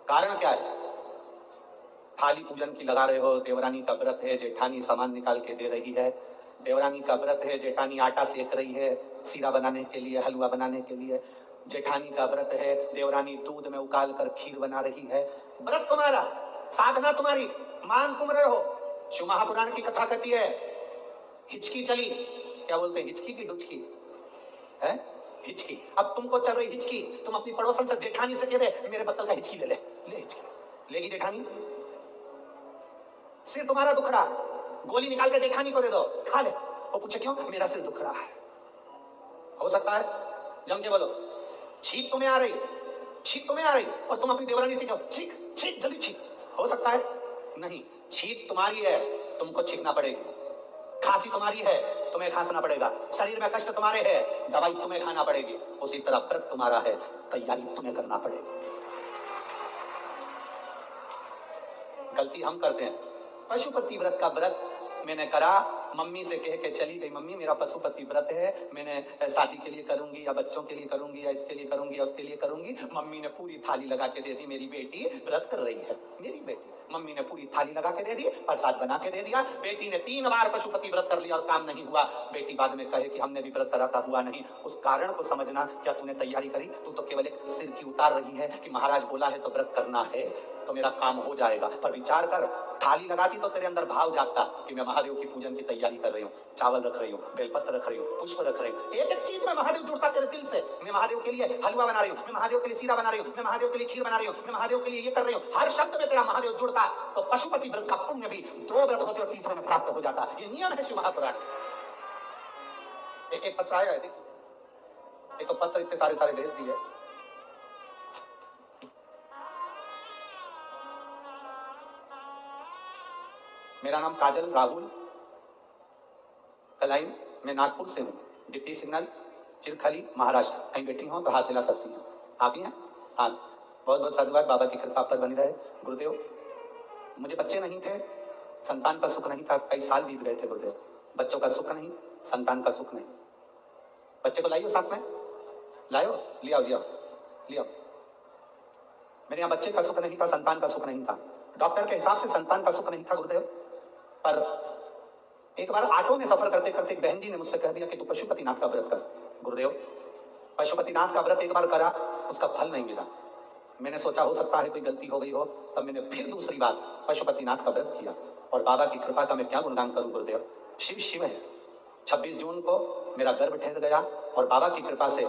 कारण क्या है? थाली पूजन की लगा रहे हो, देवरानी का व्रत है, जेठानी सामान निकाल के दे रही है, देवरानी का व्रत है, जेठानी आटा सेक रही है सीरा बनाने के लिए, हलवा बनाने के लिए, जेठानी का व्रत है, देवरानी दूध में उकाल कर खीर बना रही है। व्रत तुम्हारा, साधना तुम्हारी, मान तुम रहे हो। शिव महापुराण की कथा कहती है, हिचकी चली, क्या बोलते हैं, हिचकी की डुचकी है, हिचकी। अब तुमको चल रही हिचकी, तुम अपनी पड़ोसन से, जेठानी से कह दे मेरे बत्तल का हिचकी ले ले हिचकी लेगी जेठानी? सिर तुम्हारा दुख रहा, गोली निकाल के जेठानी को दे दो, खा ले। वो पूछे क्यों? मेरा सिर दुख रहा है। हो सकता है? जम के बोलो। छींक तुम्हें आ रही, छींक तुम्हें आ रही और तुम अपनी देवरानी से कहो छींक छींक जल्दी छींक। हो सकता है? नहीं। छींक तुम्हारी है, तुमको छींकना पड़ेगी। खांसी तुम्हारी है, तुम्हें खांसना पड़ेगा। शरीर में कष्ट तुम्हारे है, दवाई तुम्हें खाना पड़ेगी। उसी तरह व्रत तुम्हारा है, तैयारी तुम्हें करना पड़ेगी। गलती हम करते हैं। पशुपति व्रत का व्रत मैंने करा, मम्मी से कह के चली गई, मम्मी मेरा पशुपति व्रत है, मैंने शादी के लिए करूंगी या बच्चों के लिए करूंगी या इसके लिए करूंगी या उसके लिए करूंगी। मम्मी ने पूरी थाली लगा के दे दी, मेरी बेटी व्रत कर रही है, मेरी बेटी। मम्मी ने पूरी थाली लगा के दे दी, प्रसाद बना के दे दिया। बेटी ने 3 बार पशुपति व्रत कर लिया और काम नहीं हुआ। बेटी बाद में कहे कि हमने भी व्रत करा था, हुआ नहीं। उस कारण को समझना। क्या तूने तैयारी करी? तू तो केवल एक सिर की उतार रही है कि महाराज बोला है तो व्रत करना है तो मेरा काम हो जाएगा। पर विचार कर, थाली लगाती तो तेरे अंदर भाव जागता कि मैं महादेव की पूजन की तैयारी कर रही हूँ, चावल रख रही हूँ, बेलपत्र रख रही हूँ, पुष्प रख रही हूँ। एक एक चीज में महादेव जुड़ता तेरे दिल से। मैं महादेव के लिए हलवा बना रही हूँ, मैं महादेव के लिए सीरा बना रही हूँ, मैं महादेव के लिए खीर बना रही हूँ, मैं महादेव के लिए ये कर रही हूँ। हर शब्द में तेरा महादेव जुड़ता तो पशुपति व्रत का पुण्य भी 2 व्रत होते और तीसरे में प्राप्त हो जाता। ये नियम है शिव महापुराण। एक एक पत्र आया है, देखिए। एक तो पत्र इतने सारे भेज दिए। मेरा नाम काजल राहुल कलाई, मैं नागपुर से हूँ, डिप्टी सिग्नल चिरखली महाराष्ट्र। कहीं बैठी हो तो हाथ हिला सकती हैं। आप ही हैं? हाँ, बहुत बहुत साधुवाद। बाबा की कृपा पर बनी रहे। गुरुदेव, मुझे बच्चे नहीं थे, संतान का सुख नहीं था, कई साल बीत गए थे गुरुदेव। बच्चों का सुख नहीं, संतान का सुख नहीं। बच्चे को लाइयो साथ में, लाओ, लियाओ लियाओ लियाओ। मेरे यहाँ बच्चे का सुख नहीं था, संतान का सुख नहीं था। डॉक्टर के हिसाब से संतान का सुख नहीं था गुरुदेव। पर एक बार ऑटो में सफर करते करते एक बहन जी ने मुझसे कह दिया कि तू पशुपतिनाथ का व्रत कर। गुरुदेव, पशुपतिनाथ का व्रत एक बार करा, उसका फल नहीं मिला। मैंने सोचा हो सकता है कोई गलती हो गई हो, तब मैंने फिर दूसरी बार पशुपतिनाथ का व्रत किया। और बाबा की कृपा का मैं क्या गुणगान करूं गुरुदेव। शिव शिव है। 26 जून को मेरा गर्भ ठहर गया और बाबा की कृपा से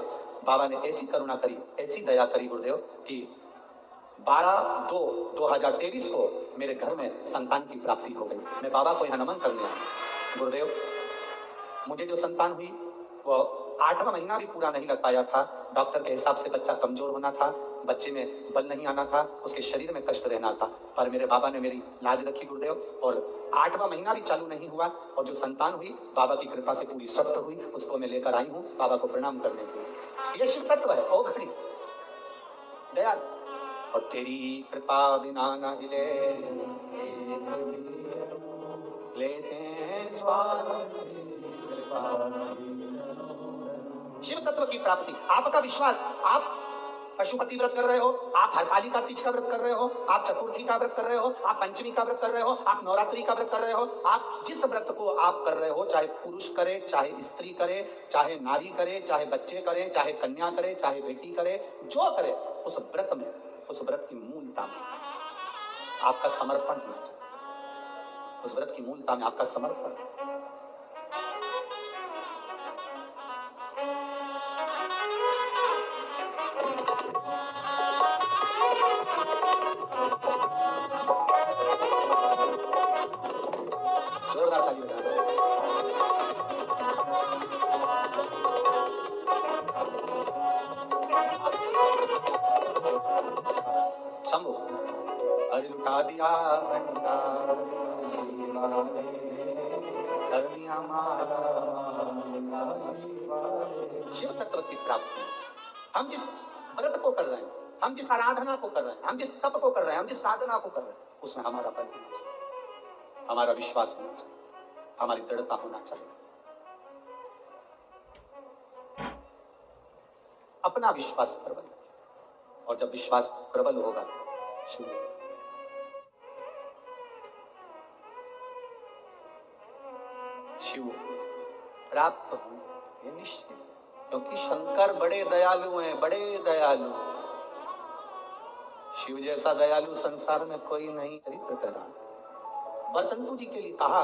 बाबा ने ऐसी करुणा करी, ऐसी दया करी गुरुदेव कि 12/2/2023 को मेरे घर में संतान की प्राप्ति हो गई। मैं बाबा को यहाँ नमन करने आया। गुरुदेव, मुझे जो संतान हुई वो 8वां महीना भी पूरा नहीं लग पाया था। डॉक्टर के हिसाब से बच्चा कमजोर होना था, बच्चे में बल नहीं आना था, उसके शरीर में कष्ट रहना था। पर मेरे बाबा ने मेरी लाज रखी गुरुदेव और 8वां महीना भी चालू नहीं हुआ और जो संतान हुई बाबा की कृपा से पूरी स्वस्थ हुई। उसको मैं लेकर आई हूँ बाबा को प्रणाम करने के लिए। ये शिव तत्व है। ओ घड़ी दयाल, और तेरी कृपा बिना न हिले लेते हैं श्वास। शिव तत्व की प्राप्ति, आपका विश्वास। आप पशुपति व्रत कर रहे हो, आप हरतालिका तीज का व्रत कर रहे हो, आप चतुर्थी का व्रत कर रहे हो, आप पंचमी का व्रत कर रहे हो, आप नवरात्रि का व्रत कर रहे हो। आप जिस व्रत को आप कर रहे हो, चाहे पुरुष करे, चाहे स्त्री करे, चाहे नारी करे, चाहे बच्चे करे, चाहे कन्या करे, चाहे बेटी करे, जो करे, उस व्रत में, उस व्रत की मूलता में आपका समर्पण होना चाहिए। उस व्रत की मूलता में आपका समर्पण। जोरदार ताली बजा दो। शंभू, अरे लुटा दिया भंडार कर दिया माला। शिव तत्व की प्राप्ति। हम जिस व्रत को कर रहे हैं, हम जिस आराधना को कर रहे हैं, हम जिस तप को कर रहे हैं, हम जिस साधना को कर रहे हैं, उसमें हमारा बल होना चाहिए। हमारा विश्वास होना चाहिए, हमारी दृढ़ता होना चाहिए। अपना विश्वास प्रबल, और जब विश्वास प्रबल होगा शिव प्राप्त होंगे, ये निश्चित, क्योंकि शंकर बड़े दयालु हैं, बड़े दयालु। शिव जैसा दयालु संसार में कोई नहीं चरित्र करा। वर्तंतु जी के लिए कहा,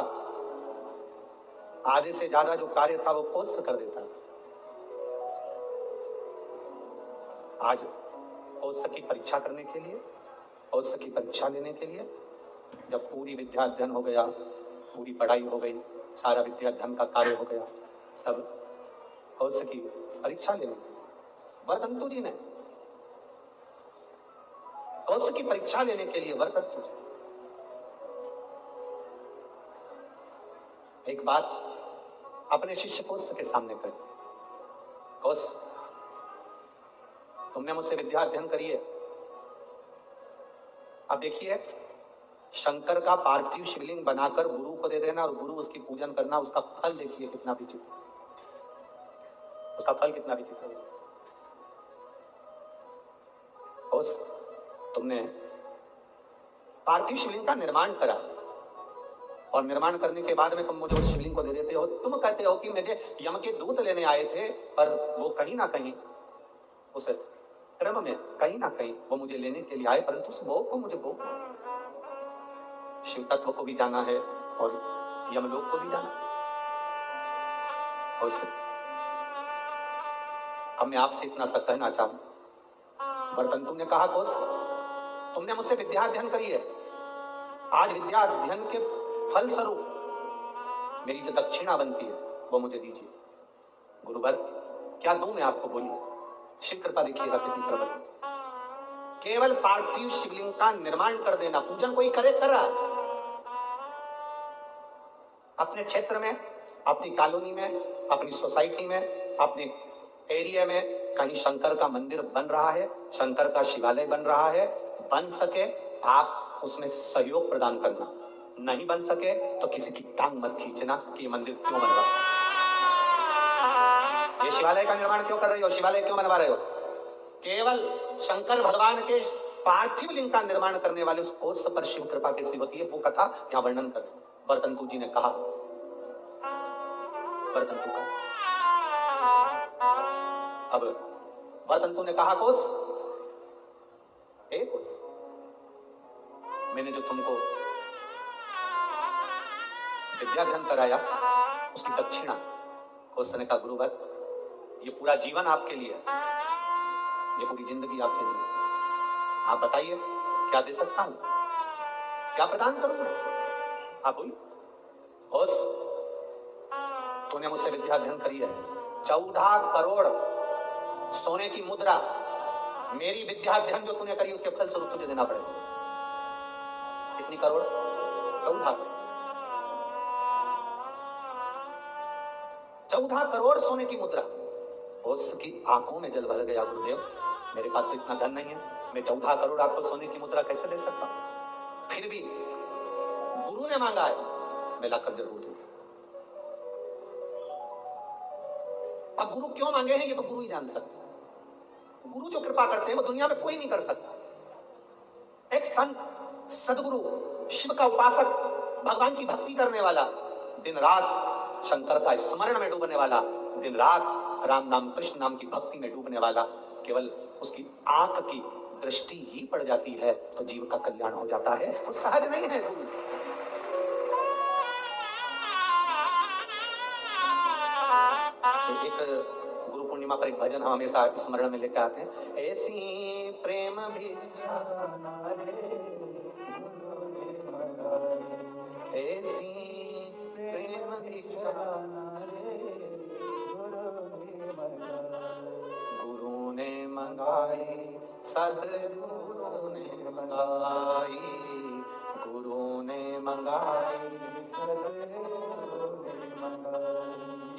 आधे से ज्यादा जो कार्य था वो कोस कर देता था। आज कोस की परीक्षा करने के लिए, कोस की परीक्षा लेने के लिए, जब पूरी विद्या अध्ययन हो गया, पूरी पढ़ाई हो गई, सारा विद्या अध्ययन का कार्य हो गया, तब कोस की परीक्षा लेने वर्तंतु जी ने, कोस की परीक्षा लेने के लिए वर्तंतु जी एक बात अपने शिष्य कोस के सामने कही, कोस तुमने मुझसे विद्या अध्ययन करी है, अब देखिए शंकर का पार्थिव शिवलिंग बनाकर गुरु को दे देना और गुरु उसकी पूजन करना, उसका फल देखिए कितना विचित्र, उसका फल कितना विचित्र है। कोस तुमने पार्थिव शिवलिंग का निर्माण करा और निर्माण करने के बाद में तुम मुझे उस शिवलिंग को दे देते हो। तुम कहते हो कि मुझे यम के दूत लेने आए थे, पर वो कहीं ना कहीं उस क्रम में कहीं ना कहीं वो मुझे लेने के लिए आए, परंतु उस भोग को मुझे भोग शिव तत्व को भी जाना है और यमलोक को भी जाना है। अब मैं आपसे इतना सा कहना चाहूं, वर्तंतु ने कहा, कोस तुमने मुझसे विद्या अध्ययन करी है, आज विद्या अध्ययन के फल स्वरूप मेरी जो दक्षिणा बनती है वो मुझे दीजिए। गुरुवर क्या दूं मैं आपको, बोलिए। शिव कृपा देखिएगा कितनी प्रबल। केवल पार्थिव शिवलिंग का निर्माण कर देना, पूजन कोई करे कर रहा, अपने क्षेत्र में, अपनी कॉलोनी में, अपनी सोसाइटी में, अपने एरिया में कहीं शंकर का मंदिर बन रहा है, शंकर का शिवालय बन रहा है, बन सके आप उसमें सहयोग प्रदान करना, नहीं बन सके तो किसी की टांग मत खींचना कि ये मंदिर क्यों बन रहा है, ये शिवालय का निर्माण क्यों कर रहे हो, शिवालय क्यों बनवा रहे हो। केवल शंकर भगवान के पार्थिव लिंग का निर्माण करने वाले उस कोस पर शिव कृपा कैसी होती है, वो कथा यहाँ वर्णन कर वर्तंतु जी ने कहा। वर्तंतु का अब वर्तंतु ने कहा, कोस कोस मैंने जो तुमको विद्याध्ययन कराया उसकी दक्षिणा। कोस ने कहा, गुरुवर ये पूरा जीवन आपके लिए है, ये पूरी जिंदगी आपके लिए, आप बताइए क्या दे सकता हूं, क्या प्रदान करूं, आप बोलिए। कोस तूने मुझसे विद्या अध्ययन करी है, 14 करोड़ सोने की मुद्रा मेरी विद्या अध्ययन जो तूने करी उसके फल स्वरूप तुझे देना पड़ेगा। कितनी करोड़? 14 करोड़ सोने की मुद्रा। कोस की आंखों में जल भर गया, गुरुदेव मेरे पास तो इतना धन नहीं है, मैं 14 करोड़ आपको सोने की मुद्रा कैसे दे सकता हूं, फिर भी गुरु ने मांगा है, मैं लाकर जरूर दूंगा। अब गुरु क्यों मांगे हैं ये तो गुरु ही जान सकते हैं। गुरु जो कृपा करते हैं वो दुनिया में कोई नहीं कर सकता। एक संत सदगुरु शिव का उपासक भगवान की भक्ति करने वाला, दिन रात शंकर का स्मरण में डूबने वाला, दिन रात राम नाम कृष्ण नाम की भक्ति में डूबने वाला, केवल उसकी आंख की दृष्टि ही पड़ जाती है तो जीव का कल्याण हो जाता है। वो सहज नहीं है गुरु। एक गुरु पूर्णिमा पर एक भजन हम हमेशा स्मरण में लेकर आते हैं, ऐसी प्रेम भिक्षा ऐसी प्रेम भिक्षा गुरु ने मंगाई, सदगुरु ने मंगाई, गुरु ने मंगाई,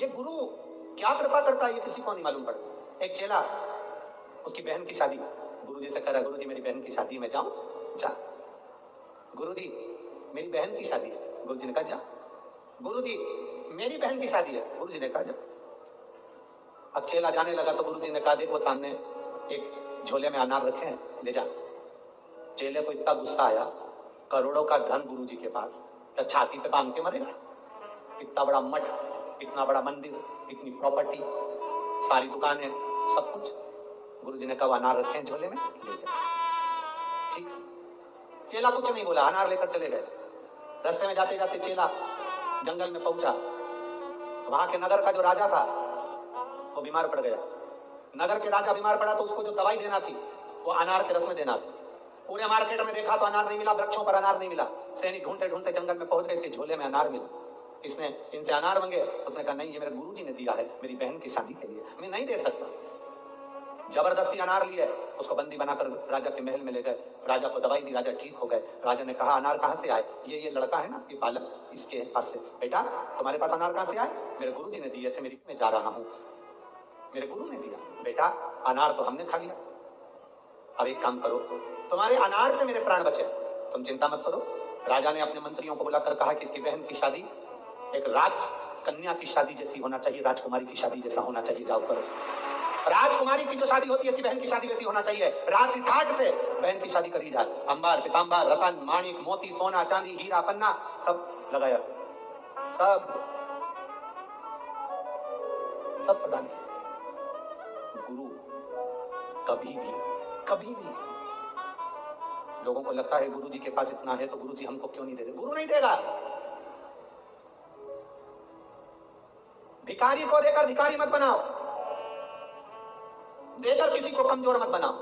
ये गुरु क्या कृपा करता है ये किसी को नहीं मालूम पड़ता। एक चेला, उसकी बहन की शादी, गुरु जी से कह रहा, गुरु जी मेरी बहन की शादी में जाऊं, जा। गुरु जी मेरी बहन की शादी है, गुरुजी ने कहा जा। गुरुजी मेरी बहन की शादी है। गुरुजी ने कहा जा। अब चेला जाने लगा तो गुरुजी ने कहा देख वो सामने एक झोले में अनार रखे हैं, ले जा। चेले को इतना गुस्सा आया, करोड़ों का धन गुरुजी के पास, क्या छाती पे बांध के मरेगा? इतना बड़ा मठ, इतना बड़ा मंदिर, इतनी प्रॉपर्टी, सारी दुकानें, सब कुछ। गुरुजी ने कहा अनार रखे हैं झोले में, ले जा। ठीक। चेला कुछ नहीं बोला, अनार लेकर चले गए। रास्ते में जाते जाते चेला जंगल में पहुंचा। वहां के नगर का जो राजा था वो बीमार पड़ गया। नगर के राजा बीमार पड़ा तो उसको जो दवाई देना थी वो अनार के रस में देना थी। पूरे मार्केट में देखा तो अनार नहीं मिला, वृक्षों पर अनार नहीं मिला। सैनिक ढूंढते ढूंढते जंगल में पहुंच गए, इसके झोले में अनार मिला। इसने इनसे अनार मांगे, उसने कहा नहीं ये मेरे गुरुजी ने दिया है मेरी बहन की शादी के लिए, मैं नहीं दे सकता। जबरदस्ती अनार लिए, उसको बंदी बनाकर राजा के महल में ले गए। राजा को दवाई दी, राजा ठीक हो गए। राजा ने कहा अनार कहाँ से आए? ये लड़का है ना, ये बालक, इसके पास से। बेटा तुम्हारे पास अनार कहाँ से आए? मेरे गुरुजी ने दिए थे, मैं जा रहा हूँ, मेरे गुरु ने दिया। बेटा अनार तो हमने खा लिया, अब एक काम करो, तुम्हारे अनार से मेरे प्राण बचे, तुम चिंता मत करो। राजा ने अपने मंत्रियों को बुलाकर कहा कि इसकी बहन की शादी एक राज कन्या की शादी जैसी होना चाहिए, राजकुमारी की शादी जैसा होना चाहिए, जाओ करो। राजकुमारी की जो शादी होती है इसकी बहन की शादी वैसी होना चाहिए। राशि ठाट से बहन की शादी करी जाए। अंबार, पीतांबर, रतन, माणिक, मोती, सोना, चांदी, हीरा, पन्ना सब लगाया, सब प्रदान किया। गुरु कभी भी लोगों को लगता है गुरुजी के पास इतना है तो गुरुजी हमको क्यों नहीं दे रहे? गुरु नहीं देगा। भिखारी को देकर भिखारी मत बनाओ, देकर किसी को कमजोर मत बनाओ,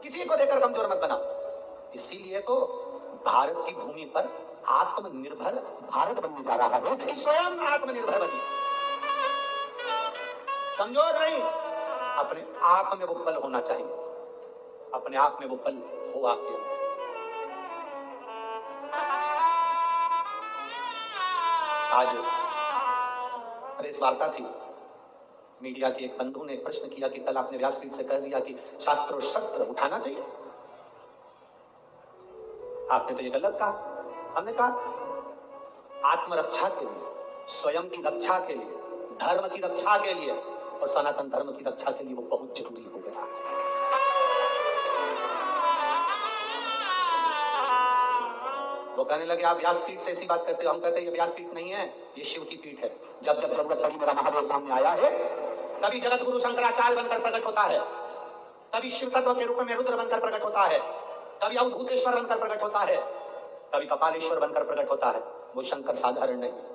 किसी को देकर कमजोर मत बनाओ। इसीलिए तो भारत की भूमि पर आत्मनिर्भर भारत बनने जा रहा है कि स्वयं आत्मनिर्भर बनिए, कमजोर नहीं। अपने आप में वो बल होना चाहिए, अपने आप में वो बल हो आपके। आज प्रेस वार्ता थी, मीडिया के एक बंधु ने प्रश्न किया कि कल आपने व्यासपीठ से कह दिया कि शास्त्र और शस्त्र उठाना चाहिए, आपने तो ये गलत कहा। हमने कहा आत्मरक्षा के लिए, स्वयं की रक्षा के लिए, धर्म की रक्षा के लिए और सनातन धर्म की रक्षा के लिए वो बहुत जरूरी हो गया है। वो कहने लगे आप व्यासपीठ से ऐसी बात करते हो। हम कहते हैं ये व्यासपीठ नहीं है, ये शिव की पीठ है। जब जब जरूरत पड़ी मेरा महादेव सामने आया है, कभी जगत गुरु शंकराचार्य बनकर प्रकट होता है, कभी शिव तत्व के रूप में रुद्र बनकर प्रकट होता है, कभी अवधूतेश्वर बनकर प्रकट होता है, कभी कपालेश्वर बनकर प्रकट होता है। वो शंकर साधारण नहीं है।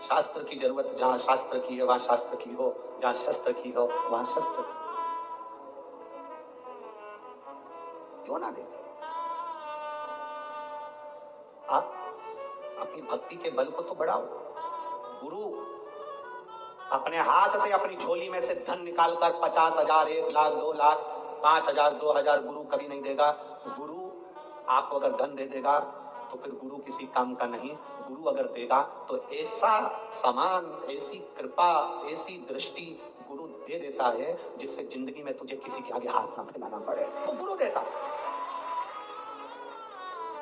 शास्त्र की जरूरत जहां शास्त्र की है वहां शास्त्र की हो, जहां शस्त्र की हो वहां शस्त्र की। क्यों ना दे? आप अपनी भक्ति के बल को तो बढ़ाओ। गुरु अपने हाथ से अपनी झोली में से धन निकालकर 50,000, 1 लाख, 2 लाख, 5,000, 2,000 गुरु कभी नहीं देगा। गुरु आपको अगर धन दे देगा तो फिर गुरु किसी काम का नहीं। गुरु अगर देगा तो ऐसा समान, ऐसी कृपा, ऐसी दृष्टि गुरु दे देता है जिससे जिंदगी में तुझे किसी के आगे हाथ ना फैलाना पड़े। वो गुरु देता,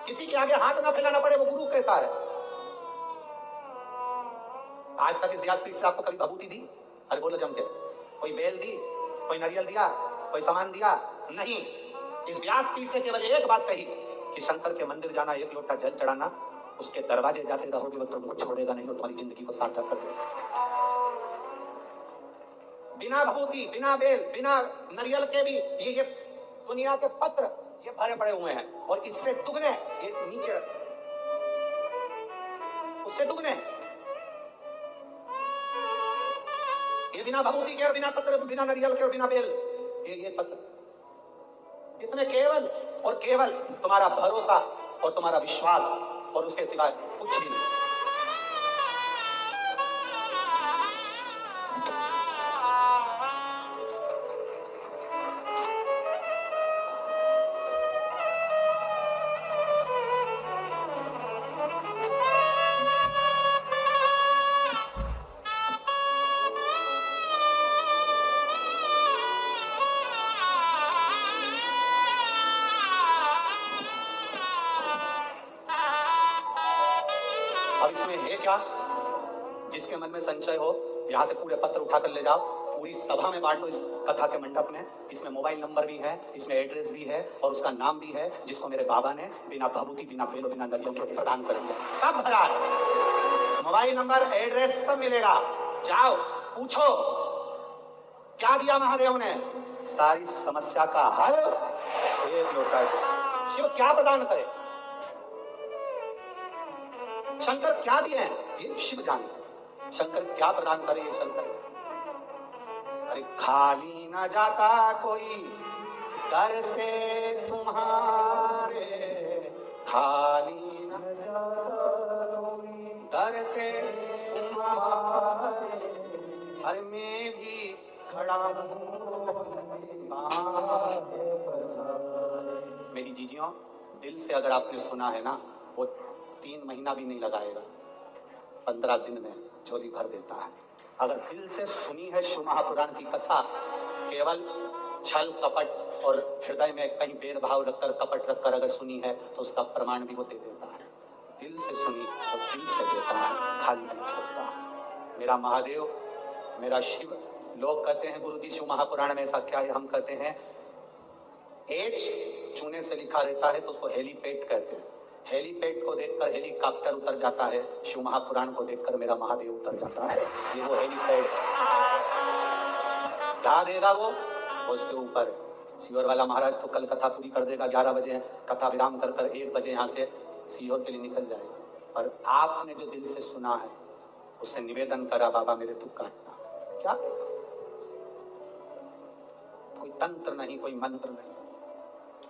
किसी के आगे हाथ ना फैलाना पड़े, वो गुरु कहता है। आज तक इस व्यासपीठ से आपको कभी भभूति दी? अरे बोलो जम के, कोई बेल दी, कोई नारियल दिया, कोई सामान दिया? नहीं। इस व्यासपीठ से केवल एक बात कही कि शंकर के मंदिर जाना, 1 लोटा जल चढ़ाना, उसके दरवाजे जाते रहोगे वो तुमको छोड़ेगा नहीं और तुम्हारी जिंदगी को सार्थक कर देगा। बिना भभूति, बिना बेल, बिना नारियल के भी ये दुनिया के पत्र ये भरे पड़े हुए हैं और इससे दुगने ये नीचे, उससे दुगने ये बिना भभूति के और बिना पत्र, बिना नारियल के और बिना बेल, ये पत्र जिसमें केवल और केवल तुम्हारा भरोसा और तुम्हारा विश्वास और उसके सिवाय कुछ भी नहीं। अब इसमें है क्या? जिसके मन में संशय हो यहाँ से पूरे पत्र उठाकर ले जाओ, पूरी सभा में बांटो इस कथा के मंडप में। इसमें मोबाइल नंबर भी है, इसमें एड्रेस भी है और उसका नाम भी है, जिसको मेरे बाबा ने बिना भभूति, बिना बेलो, बिना नरियों के प्रदान कर दिया। सब भरा है, मोबाइल नंबर, एड्रेस सब मिलेगा। जाओ पूछो क्या दिया महादेव ने, सारी समस्या का हल एक लोटा है। शिव क्या प्रदान करे, शंकर क्या दिए हैं, ये शिव जाने। शंकर क्या प्रदान करे, ये शंकर। अरे खाली न जाता कोई दर से तुम्हारे, खाली न जाता कोई दर से तुम्हारे, अरे मैं भी खड़ा हूं। मेरी जीजियों, दिल से अगर आपने सुना है ना, वो 3 महीना भी नहीं लगाएगा, 15 दिन में झोली भर देता है। अगर दिल से सुनी है शिव महापुराण की कथा, केवल छल कपट और हृदय में कहीं भेदभाव रखकर, कपट रखकर अगर सुनी है, तो उसका प्रमाण भी वो दे देता है। दिल से सुनी और दिल से देता है, खाली नहीं छोड़ता। मेरा महादेव, मेरा शिव। लोग कहते हैं गुरुजी शिव महापुराण में ऐसा क्या है, हम कहते हैं एच चूने से लिखा रहता है तो उसको हेलीपैड कहते हैं। हेलीपैड को देखकर हेलीकॉप्टर उतर जाता है, शिव महापुराण को देखकर मेरा महादेव उतर जाता है। ये वो हेलीपैड क्या देगा वो, उसके ऊपर सीहोर वाला महाराज तो कल कथा पूरी कर देगा, 11 बजे कथा विराम कर 1 बजे यहाँ से सीहोर के लिए निकल जाएगा। और आपने जो दिल से सुना है, उससे निवेदन करा, बाबा मेरे दुख काटना, क्या देगा? कोई तंत्र नहीं, कोई मंत्र नहीं,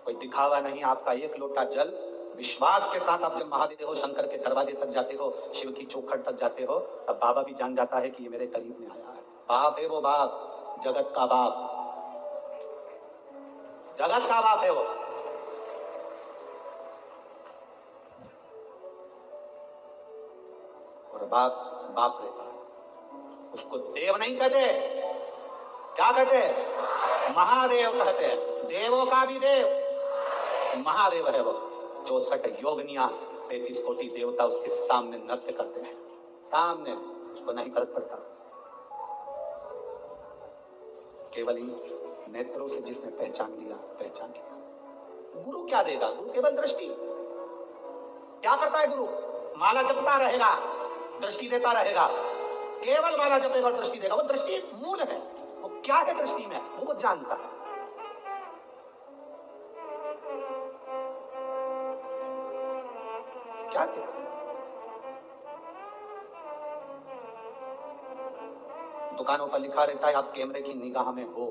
कोई दिखावा नहीं, आपका एक लोटा जल। विश्वास के साथ आप जब महादेव शंकर के दरवाजे तक जाते हो, शिव की चौखट तक जाते हो, तब बाबा भी जान जाता है कि ये मेरे करीब में आया है। बाप है वो, बाप, जगत का बाप, जगत का बाप है वो। और बाप बाप रहता है, उसको देव नहीं कहते, क्या कहते? महादेव कहते हैं। देवों का भी देव महादेव है वो। 64 योगनिया, 33 कोटि देवता उसके सामने नृत्य करते हैं, सामने, उसको नहीं फर्क पड़ता। केवल इन नेत्रों से जिसने पहचान लिया, पहचान लिया। गुरु क्या देगा? गुरु केवल दृष्टि। क्या करता है गुरु? माला जपता रहेगा, दृष्टि देता रहेगा। केवल माला जपेगा और दृष्टि देगा। वो दृष्टि एक मूल है, वो क्या है दृष्टि में, वो जानता है। क्या देगा? दुकानों पर लिखा रहता है आप कैमरे की निगाह में हो।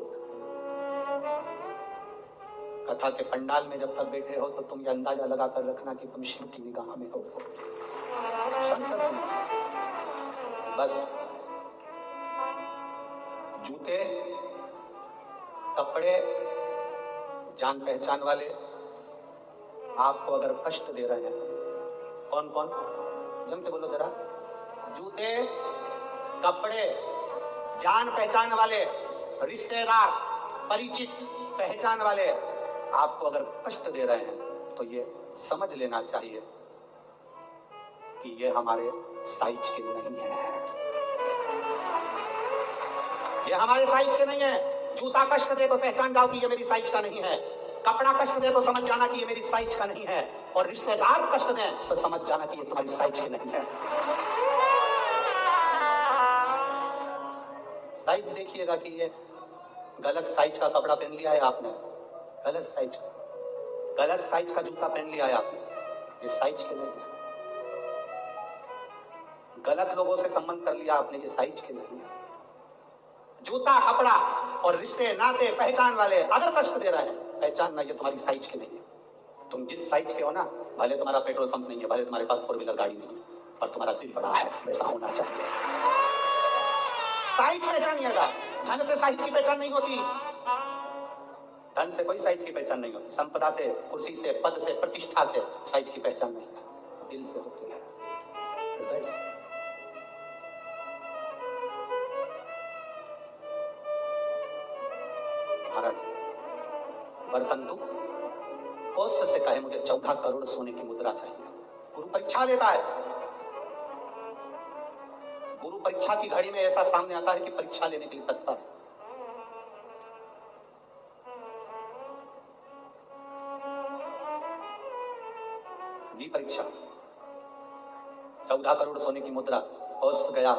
कथा के पंडाल में जब तक बैठे हो तो तुम ये अंदाजा लगा कर रखना कि तुम शिव की निगाह में हो, शंकर की। बस जूते, कपड़े, जान पहचान वाले आपको अगर कष्ट दे रहे हैं, कौन कौन, जम के बोलो जरा। जूते, कपड़े, जान पहचान वाले, रिश्तेदार, परिचित, पहचान वाले आपको अगर कष्ट दे रहे हैं, तो ये समझ लेना चाहिए कि ये हमारे साइज के नहीं है। ये हमारे साइज के नहीं है। जूता कष्ट दे तो पहचान जाओ कि ये मेरी साइज का नहीं है। कपड़ा कष्ट दे तो समझ जाना कि ये मेरी साइज का नहीं है। और रिश्तेदार कष्ट दे तो समझ जाना कि ये तुम्हारी साइज के नहीं है। साइज देखिएगा कि ये गलत साइज का कपड़ा पहन लिया है आपने, गलत साइज का जूता पहन लिया है आपने, ये साइज के नहीं है। गलत लोगों से संबंध कर लिया आपने, ये साइज के नहीं है। जूता, कपड़ा और रिश्ते, नाते, पहचान वाले अगर कष्ट दे रहे हैं, पहचान ना ये तुम्हारी साइज के नहीं है। तुम जिस साइज के हो ना, भले तुम्हारा पेट्रोल पंप नहीं है, भले तुम्हारे पास 4 व्हीलर गाड़ी नहीं है, पर तुम्हारा दिल बड़ा है, वैसा होना चाहिए। साइज पहचानिएगा। धन से साइज की पहचान नहीं होती। धन से कोई साइज की पहचान नहीं होती। संपदा से, कुर्सी से, पद से, प्रतिष्ठा से साइज की पहचान नहीं है। दिल से होती है, हृदय से। महाराज, बर्तन तू कोष से कहे मुझे 14 करोड़ सोने की मुद्रा चाहिए। गुरु परीक्षा लेता है। गुरु परीक्षा की घड़ी में ऐसा सामने आता है कि परीक्षा लेने के लिए तत्पर। ली परीक्षा, 14 करोड़ सोने की मुद्रा, औस गया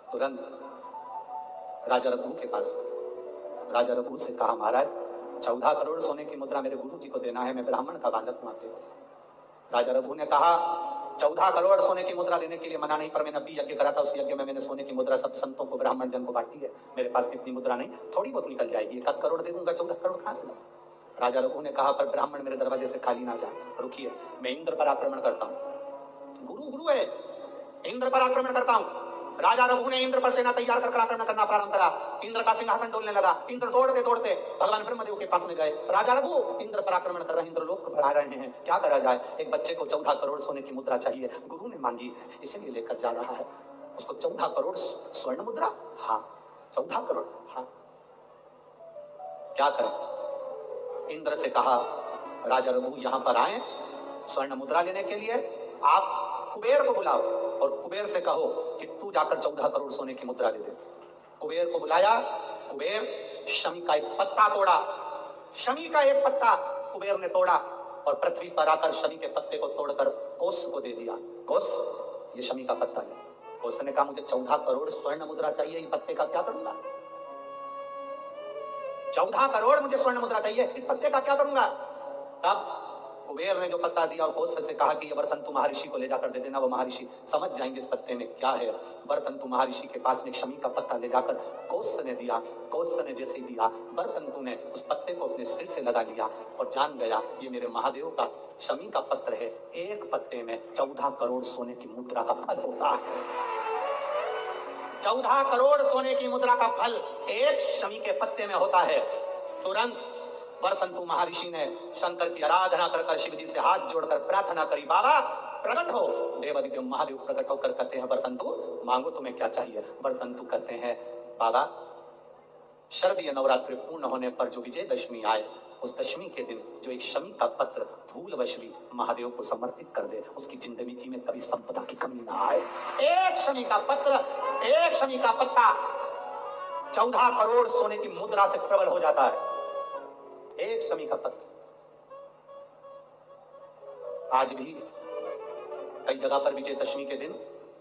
तुरंत राजा रघु के पास। राजा रघु से कहा, महाराज 14 करोड़ सोने की मुद्रा मेरे गुरु जी को देना है, मैं ब्राह्मण का बालक मानते हो। राजा रघु ने कहा, 14 करोड़ सोने की मुद्रा देने के लिए मना नहीं, पर मैं 90 यज्ञ करा था, उस यज्ञ में मैंने सोने की मुद्रा सब संतों को, ब्राह्मण जन को बांटी है। मेरे पास इतनी मुद्रा नहीं, थोड़ी बहुत निकल जाएगी, 1 करोड़ दे दूंगा, 14 करोड़ कहां से लाऊं? राजा रघु ने कहा, पर ब्राह्मण मेरे दरवाजे से खाली ना जा, रुकिए, मैं इंद्र पर आक्रमण करता हूं। गुरु गुरु है, इंद्र पर आक्रमण करता हूं। राजा रघु ने इंद्र पर सेना तैयार कर आक्रमण करना प्रारंभ करा। इंद्र का सिंहासन डोलने लगा। इंद्र दौड़ते दौड़ते भगवान ब्रह्मदेव के पास में गए। राजा रघु इंद्र पर आक्रमण कर रहे हैं, इंद्र लोक को बढ़ा रहे हैं, क्या करा जाए? एक बच्चे को 14 करोड़ सोने की मुद्रा चाहिए, गुरु ने मांगी है, इसीलिए लेकर जा रहा है। उसको 14 करोड़ स्वर्ण मुद्रा, हाँ 14 करोड़, हाँ क्या करें? इंद्र से कहा, राजा रघु यहां पर आए स्वर्ण मुद्रा लेने के लिए, आप कुबेर को बुलाओ और कुबेर से कहो कि तू जाकर 14 करोड़ सोने की मुद्रा दे दे। कुबेर को बुलाया। कुबेर शमी का एक पत्ता तोड़ा, शमी का एक पत्ता कुबेर ने तोड़ा और पृथ्वी पर आकर शमी के पत्ते को तोड़कर कोस को दे दिया। कोस, ये शमी का पत्ता है। कोस ने कहा, मुझे 14 करोड़ स्वर्ण मुद्रा चाहिए, इस पत्ते का क्या करूंगा? 14 करोड़ मुझे स्वर्ण मुद्रा चाहिए, इस पत्ते का क्या करूंगा? तब कुबेर ने जो पत्ता दिया और कोस से कहा कि ये बर्तन तू महर्षि को ले जाकर दे देना, वो महर्षि समझ जाएंगे इस पत्ते में क्या है। बर्तन तू महर्षि के पास में शमी का पत्ता ले जाकर कोस ने दिया। कोस ने जैसे दिया, बर्तन तूने उस पत्ते को अपने सिर से लगा लिया और जान गया ये मेरे महादेव का शमी का पत्र है। एक पत्ते में 14 करोड़ सोने की मुद्रा का फल होता है। 14 करोड़ सोने की मुद्रा का फल एक शमी के पत्ते में होता है। तुरंत बर्तंतु महर्षि ने शंकर की आराधना कर शिव जी से हाथ जोड़कर प्रार्थना करी, बाबा प्रकट हो। देवादिदेव महादेव प्रकट होकर कहते हैं, बर्तंतु मांगो तुम्हें क्या चाहिए? बर्तंतु कहते हैं, बाबा शरदीय नवरात्रि पूर्ण होने पर जो विजयदशमी आए, उस दशमी के दिन जो एक शमी का पत्र भूलवश भी महादेव को समर्पित कर दे, उसकी जिंदगी में कभी संपदा की कमी ना आए। एक शमी का पत्र, एक शमी का पत्ता 14 करोड़ सोने की मुद्रा से प्रबल हो जाता है। एक शमी का पत्र। आज भी कई जगह पर विजयदशमी के दिन,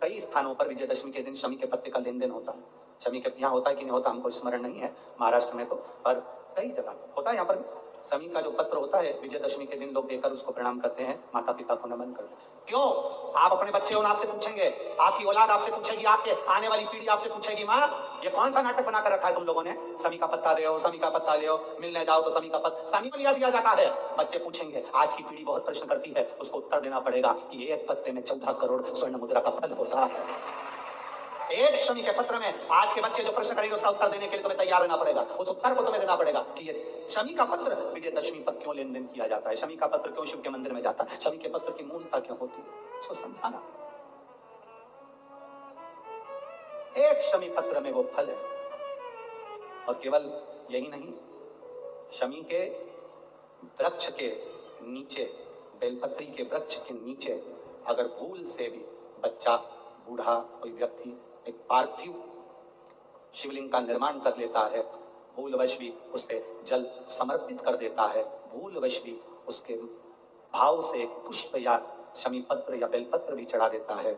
कई स्थानों पर विजयदशमी के दिन शमी के पत्ते का लेन देन होता है। शमी के यहाँ होता है कि नहीं होता हमको स्मरण नहीं है, महाराष्ट्र में तो, पर कई जगह होता है। यहाँ पर शमी का जो पत्र होता है, विजयदशमी के दिन लोग देकर उसको प्रणाम करते हैं, माता पिता को नमन करते हैं। क्यों? आप अपने बच्चे हो, आपसे पूछेंगे, आपकी औलाद आपसे पूछेगी, आपके आने वाली पीढ़ी आपसे पूछेगी, माँ ये कौन सा नाटक बनाकर रखा है तुम लोगों ने? शमी का पत्ता दे, शमी का पत्ता ले, मिलने जाओ तो शमी का पत्ता शमी को लिया दिया जाता है। बच्चे पूछेंगे, आज की पीढ़ी बहुत प्रश्न करती है, उसको उत्तर देना पड़ेगा कि एक पत्ते में 14 करोड़ स्वर्ण मुद्रा का फल होता है। एक शमी के पत्र में आज के बच्चे जो प्रश्न करेंगे, उसका उत्तर देने के लिए तुम्हें तैयार रहना पड़ेगा। उस उत्तर को तुम्हें देना पड़ेगा कि ये शमी का पत्र विजयदशमी पर क्यों लेन देन किया जाता है, शमी का पत्र क्यों शिव के मंदिर में जाता है, शमी के पत्र की मूलता क्यों होती है, उसको समझाना। एक शमी पत्र में वो फल है। और केवल यही नहीं, शमी के वृक्ष के नीचे, बेलपत्री के वृक्ष के नीचे अगर भूल से भी बच्चा, बूढ़ा, कोई व्यक्ति एक पार्थिव शिवलिंग का निर्माण कर लेता है, भूलवश भी उस पे जल समर्पित कर देता है, भूलवश भी उसके भाव से पुष्प या शमी पत्र या बेलपत्र भी चढ़ा देता है,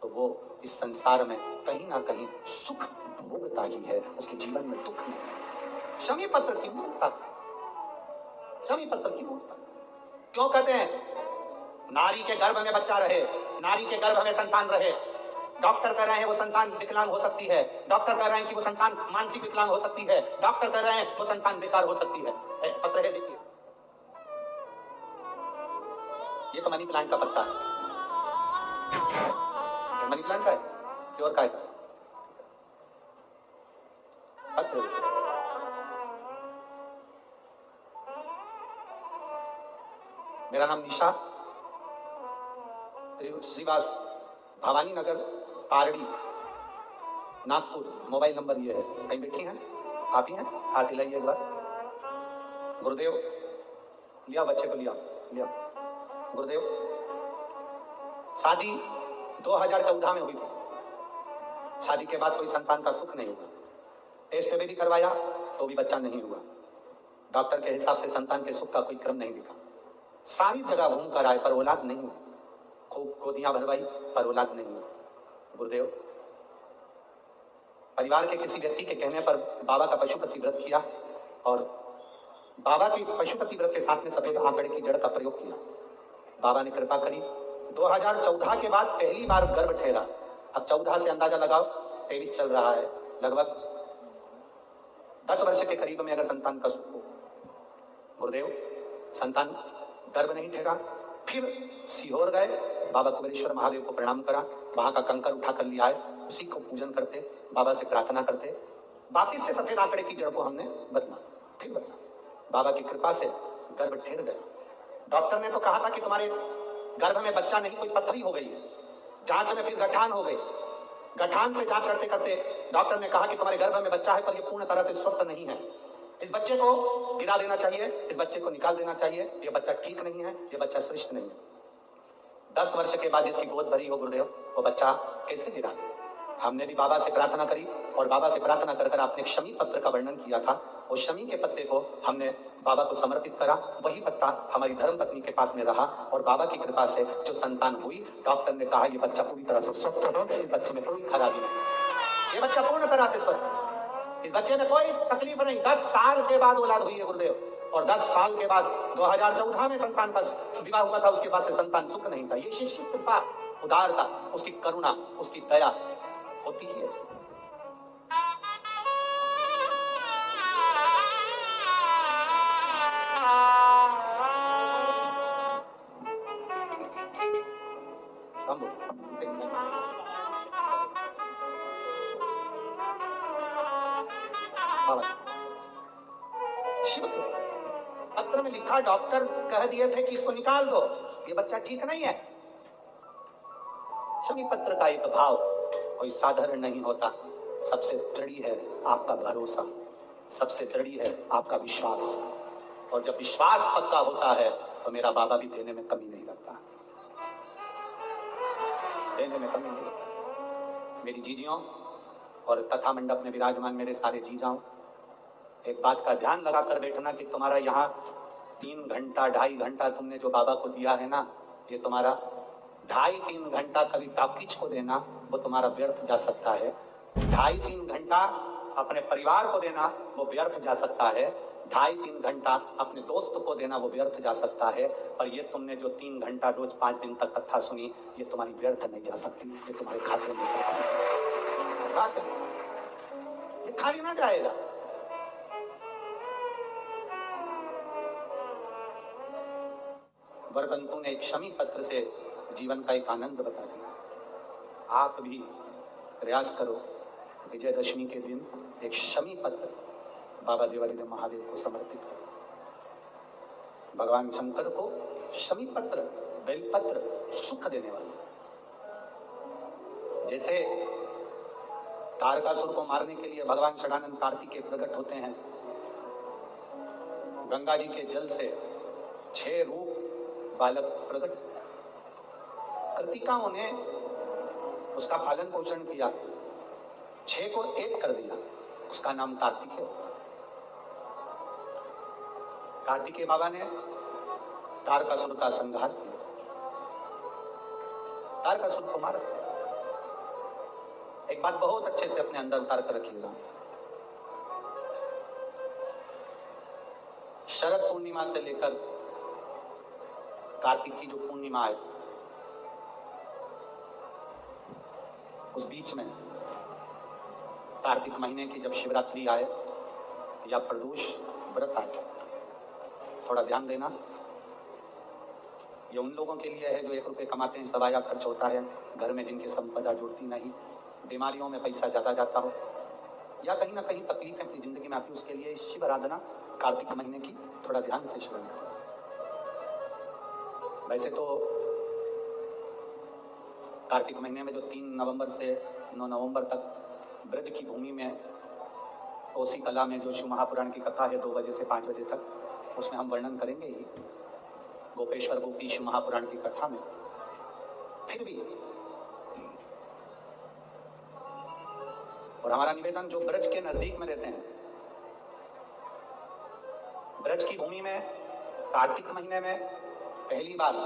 तो वो इस संसार में कहीं ना कहीं सुख भोगता ही है, उसके जीवन में दुख नहीं। शमी पत्र की मूलता, शमी पत्र की मूलता क्यों कहते हैं? नारी के गर्भ में बच्चा रहे, नारी के गर्भ में संतान रहे। डॉक्टर कह रहे हैं वो संतान विकलांग हो सकती है, डॉक्टर कह रहे हैं कि वो संतान मानसिक विकलांग हो सकती है, डॉक्टर कह रहे हैं वो संतान बेकार हो सकती है। पत्र है, देखिए, ये तो मनी प्लांट का पत्ता है, मनी प्लांट का है कि और काय का है? पत्र देखिए। मेरा नाम निशा श्रीवास, भवानी नगर, पारड़ी, नागपुर। मोबाइल नंबर ये है। कहीं बैठी हैं आप ही हैं? हाथ हिलाइए एक बार। गुरुदेव, लिया बच्चे को, लिया लिया। गुरुदेव, शादी 2014 में हुई थी, शादी के बाद कोई संतान का सुख नहीं हुआ, टेस्ट भी करवाया तो भी बच्चा नहीं हुआ, डॉक्टर के हिसाब से संतान के सुख का कोई क्रम नहीं दिखा, सारी जगह घूम कर आए पर औलाद नहीं हुई, खूब गोदियां भरवाई पर औलाद नहीं हुई। गुरुदेव, परिवार के किसी व्यक्ति के कहने पर बाबा का पशुपति व्रत किया और बाबा की पशुपति व्रत के साथ में सफेद आंकड़े की जड़ का प्रयोग किया। बाबा ने कृपा करी, 2014 के बाद पहली बार गर्भ ठहरा। अब 14 से अंदाजा लगाओ, 23 चल रहा है, लगभग 10 वर्ष के करीब में अगर संतान का सुख हो। गुरुदेव, संतान गर्भ नहीं ठहरा, फिर सीहोर गए, बाबा कुबेरेश्वर महादेव को प्रणाम करा, वहां का कंकर उठा कर लिया है, उसी को पूजन करते, बाबा से प्रार्थना करते, वापिस से सफेद आंकड़े की जड़ को हमने बदला, ठीक बदला। बाबा की कृपा से गर्भ ठहर गया। डॉक्टर ने तो कहा था कि तुम्हारे गर्भ में बच्चा नहीं, कोई पत्थरी हो गई है। जांच में फिर गठान हो गई, गठान से जांच करते करते डॉक्टर ने कहा कि तुम्हारे गर्भ में बच्चा है पर यह पूर्ण तरह से स्वस्थ नहीं है, इस बच्चे को गिरा देना चाहिए, इस बच्चे को निकाल देना चाहिए, ये बच्चा ठीक नहीं है, ये बच्चा श्रेष्ठ नहीं है। 10 वर्ष के बाद जिसकी गोद भरी हो गुरुदेव, वो बच्चा कैसे गिरा दे? हमने भी बाबा से प्रार्थना करी और बाबा से प्रार्थना कर कर आपने शमी पत्र का वर्णन किया था, उस शमी के पत्ते को हमने बाबा को समर्पित करा, वही पत्ता हमारी धर्म पत्नी के पास में रहा और बाबा की कृपा से जो संतान हुई, डॉक्टर ने कहा ये बच्चा पूरी तरह से स्वस्थ है, इस बच्चे में कोई खराबी नहीं, ये बच्चा पूर्ण तरह से स्वस्थ है, इस बच्चे में कोई तकलीफ नहीं। 10 साल के बाद औलाद हुई है गुरुदेव, और 10 साल के बाद 2014 में संतान का विवाह हुआ था, उसके बाद से संतान सुख नहीं था। ये शिष्य कृपा, उदारता, उसकी करुणा, उसकी दया होती ही ऐसी। शिव पत्र में लिखा, डॉक्टर कह दिए थे कि इसको निकाल दो, ये बच्चा ठीक नहीं है। शमी पत्र का एक भाव कोई साधारण नहीं होता, सबसे दृढ़ी है आपका भरोसा, सबसे दृढ़ी है आपका विश्वास, और जब विश्वास पक्का होता है तो मेरा बाबा भी देने में कमी नहीं लगता, देने में कमी नहीं लगता। मेरी जीजियों और कथा मंडप में विराजमान मेरे सारे जीजाओं, एक बात का ध्यान लगा कर बैठना कि तुम्हारा यहाँ 3 घंटा 2.5 घंटा तुमने जो बाबा को दिया है ना, ये तुम्हारा 2.5-3 घंटा कभी टॉकीज को देना वो तुम्हारा व्यर्थ जा सकता है, 2.5-3 घंटा अपने परिवार को देना वो व्यर्थ जा सकता है, 2.5-3 घंटा अपने दोस्त को देना वो व्यर्थ जा सकता है, पर ये तुमने जो 3 घंटा रोज 5 दिन तक कथा सुनी, ये तुम्हारी व्यर्थ नहीं जा सकती, ये तुम्हारे खाते में जाता है, ये खाली ना जाएगा। वरबंतु ने एक शमी पत्र से जीवन का एक आनंद बता दिया। आप भी प्रयास करो, विजयदशमी के दिन एक शमी पत्र बाबा देवादिदेव महादेव को समर्पित करो। भगवान शंकर को शमी पत्र, बेलपत्र सुख देने वाले, जैसे तारकासुर को मारने के लिए भगवान षडानंद कार्तिकेय प्रकट होते हैं, गंगा जी के जल से 6 रूप बालक प्रकट, कृतिकाओं ने उसका पालन पोषण किया, 6 को 1 कर दिया, उसका नाम कार्तिकेय होगा। कार्तिकेय बाबा ने तारकासुर का संहार किया, तारकासुर को मारा। एक बात बहुत अच्छे से अपने अंदर उतार कर रखिएगा, शरद पूर्णिमा से लेकर कार्तिक की जो पूर्णिमा है, उस बीच में कार्तिक महीने की जब शिवरात्रि आए या प्रदोष व्रत आए, थोड़ा ध्यान देना, ये उन लोगों के लिए है जो 1 रुपये कमाते हैं, सवाया खर्च होता है, घर में जिनकी संपदा जुड़ती नहीं, बीमारियों में पैसा ज्यादा जाता हो, या कहीं ना कहीं तकलीफ अपनी जिंदगी में आती है, उसके लिए शिव आराधना कार्तिक महीने की थोड़ा ध्यान से श्रवण करें। वैसे तो कार्तिक महीने में जो 3 नवंबर से 9 नवंबर तक ब्रज की भूमि में कोसी कला में जो शिव महापुराण की कथा है 2 बजे से 5 बजे तक, उसमें हम वर्णन करेंगे ही गोपेश्वर गोपी शिव महापुराण की कथा में। फिर भी और हमारा निवेदन, जो ब्रज के नजदीक में रहते हैं, ब्रज की भूमि में कार्तिक महीने में पहली बार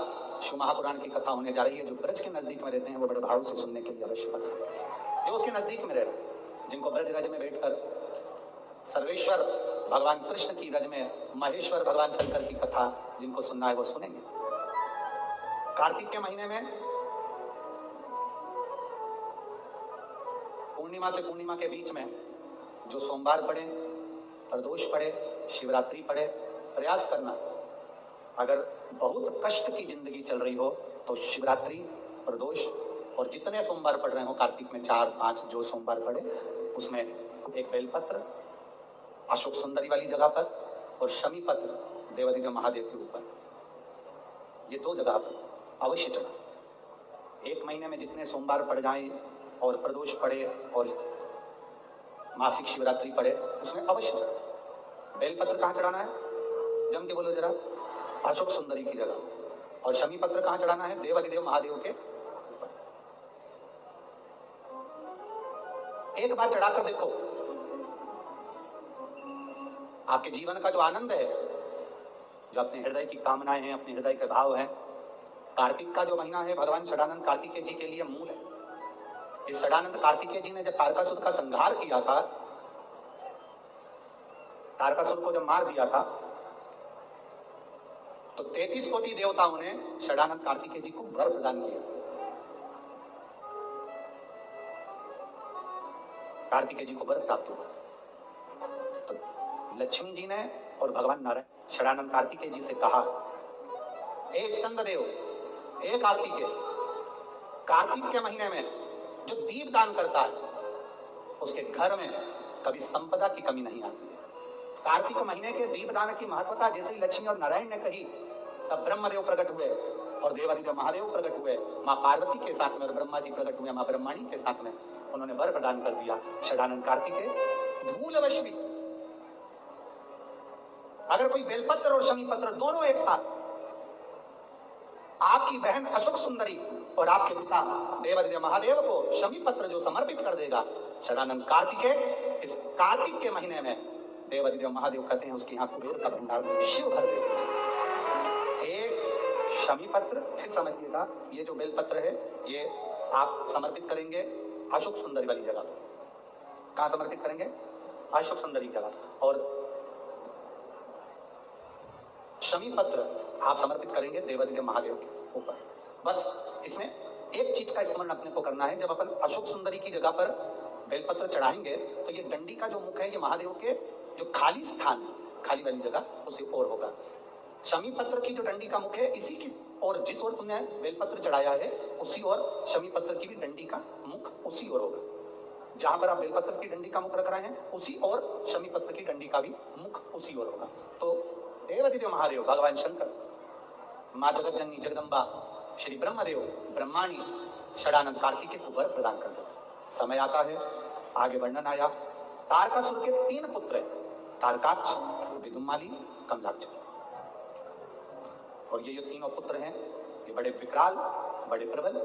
शिव महापुराण की कथा होने जा रही है। जो ब्रज के नजदीक में रहते हैं वो बड़े भाव से सुनने के लिए अवश्य बता। जो उसके नजदीक में रह रहे हैं, जिनको ब्रज रज में बैठकर सर्वेश्वर भगवान कृष्ण की रज में महेश्वर भगवान शंकर की कथा जिनको सुनना है वो सुनेंगे। कार्तिक के महीने में पूर्णिमा से पूर्णिमा के बीच में जो सोमवार पड़े, प्रदोष पड़े, शिवरात्रि पड़े, प्रयास करना। अगर बहुत कष्ट की जिंदगी चल रही हो तो शिवरात्रि, प्रदोष और जितने सोमवार पड़ रहे हो कार्तिक में 4-5 जो सोमवार पड़े उसमें एक बेलपत्र अशोक सुंदरी वाली जगह पर और शमी पत्र देवादिदेव महादेव के ऊपर, ये 2 जगह पर अवश्य चढ़ा। एक महीने में जितने सोमवार पड़ जाएं और प्रदोष पड़े और मासिक शिवरात्रि पड़े उसमें अवश्य चढ़ा। बेलपत्र कहाँ चढ़ाना है? जम के बोलो जरा। अशोक सुंदरी की जगह। और शमी पत्र कहाँ चढ़ाना है? देवादिदेव महादेव के ऊपर। एक बार चढ़ाकर देखो, आपके जीवन का जो आनंद है, जो अपने हृदय की कामनाएं हैं, अपने हृदय के भाव हैं। कार्तिक का जो महीना है भगवान षडानंद कार्तिकेय जी के लिए मूल है। इस षडानंद कार्तिकेय जी ने जब तारकासुर का संहार किया था, तारकासुर को जब मार दिया था, तो 33 कोटि देवताओं ने षडानंद कार्तिकेय जी को वर प्रदान किया। कार्तिकेय जी को वर प्राप्त हुआ। तो लक्ष्मी जी ने और भगवान नारायण षडानंद कार्तिकेय जी से कहा, हे स्कंद देव, हे कार्तिकेय, कार्तिक के महीने में जो दीप दान करता है उसके घर में कभी संपदा की कमी नहीं आती है। कार्तिक महीने के दीपदान की महत्वता जैसे लक्ष्मी और नारायण ने कही, तब ब्रह्मदेव प्रकट हुए और देवादिदेव महादेव प्रकट हुए, मां पार्वती के साथ में, और ब्रह्मा जी प्रकट हुए मां ब्रह्मणी के साथ में। उन्होंने वर प्रदान कर दिया षडानंद कार्तिकेय धूलवश भी। अगर कोई बेलपत्र और शमी पत्र दोनों एक साथ आपकी बहन अशोक सुंदरी और आपके पिता देवादिदेव महादेव को शमी पत्र जो समर्पित कर देगा षडानंद कार्तिकेय, इस कार्तिक के महीने में देवादिदेव महादेव कहते हैं उसके यहाँ कुबेर का भंडार शिव भर देते। एक शमी पत्र, फिर समझिएगा, ये जो बेलपत्र है ये आप समर्पित करेंगे अशोक सुंदरी वाली जगह पर। कहाँ समर्पित करेंगे? अशोक सुंदरी की जगह। और शमी पत्र आप समर्पित करेंगे देवादिदेव महादेव के ऊपर। बस इसमें एक चीज का स्मरण अपने को करना है, जब अपन अशोक सुंदरी की जगह पर बेलपत्र चढ़ाएंगे तो ये डंडी का जो मुख है ये महादेव के जो खाली स्थान है, खाली वाली जगह उसी ओर होगा। शमी पत्र की जो डंडी का मुख है इसी की और जिस ओर तुमने बेलपत्र चढ़ाया है उसी ओर शमी पत्र की भी डंडी का मुख उसी ओर होगा। जहां पर आप बेलपत्र की डंडी का मुख रख रहे हैं उसी ओर शमी पत्र की डंडी का भी मुख उसी ओर होगा। तो देवादिदेव महादेव भगवान शंकर, माँ जगत जननी जगदम्बा श्री ब्रह्मदेव ब्रह्माणी षडानंद कार्तिकेय को वर प्रदान कर देते। समय आता है, आगे वर्णन आया, तारकासुर के 3 पुत्र हैं, तारकाक्ष, विदुम्माली, कमलाक्ष। और ये जो तीनों पुत्र हैं ये बड़े विकराल, बड़े प्रबल।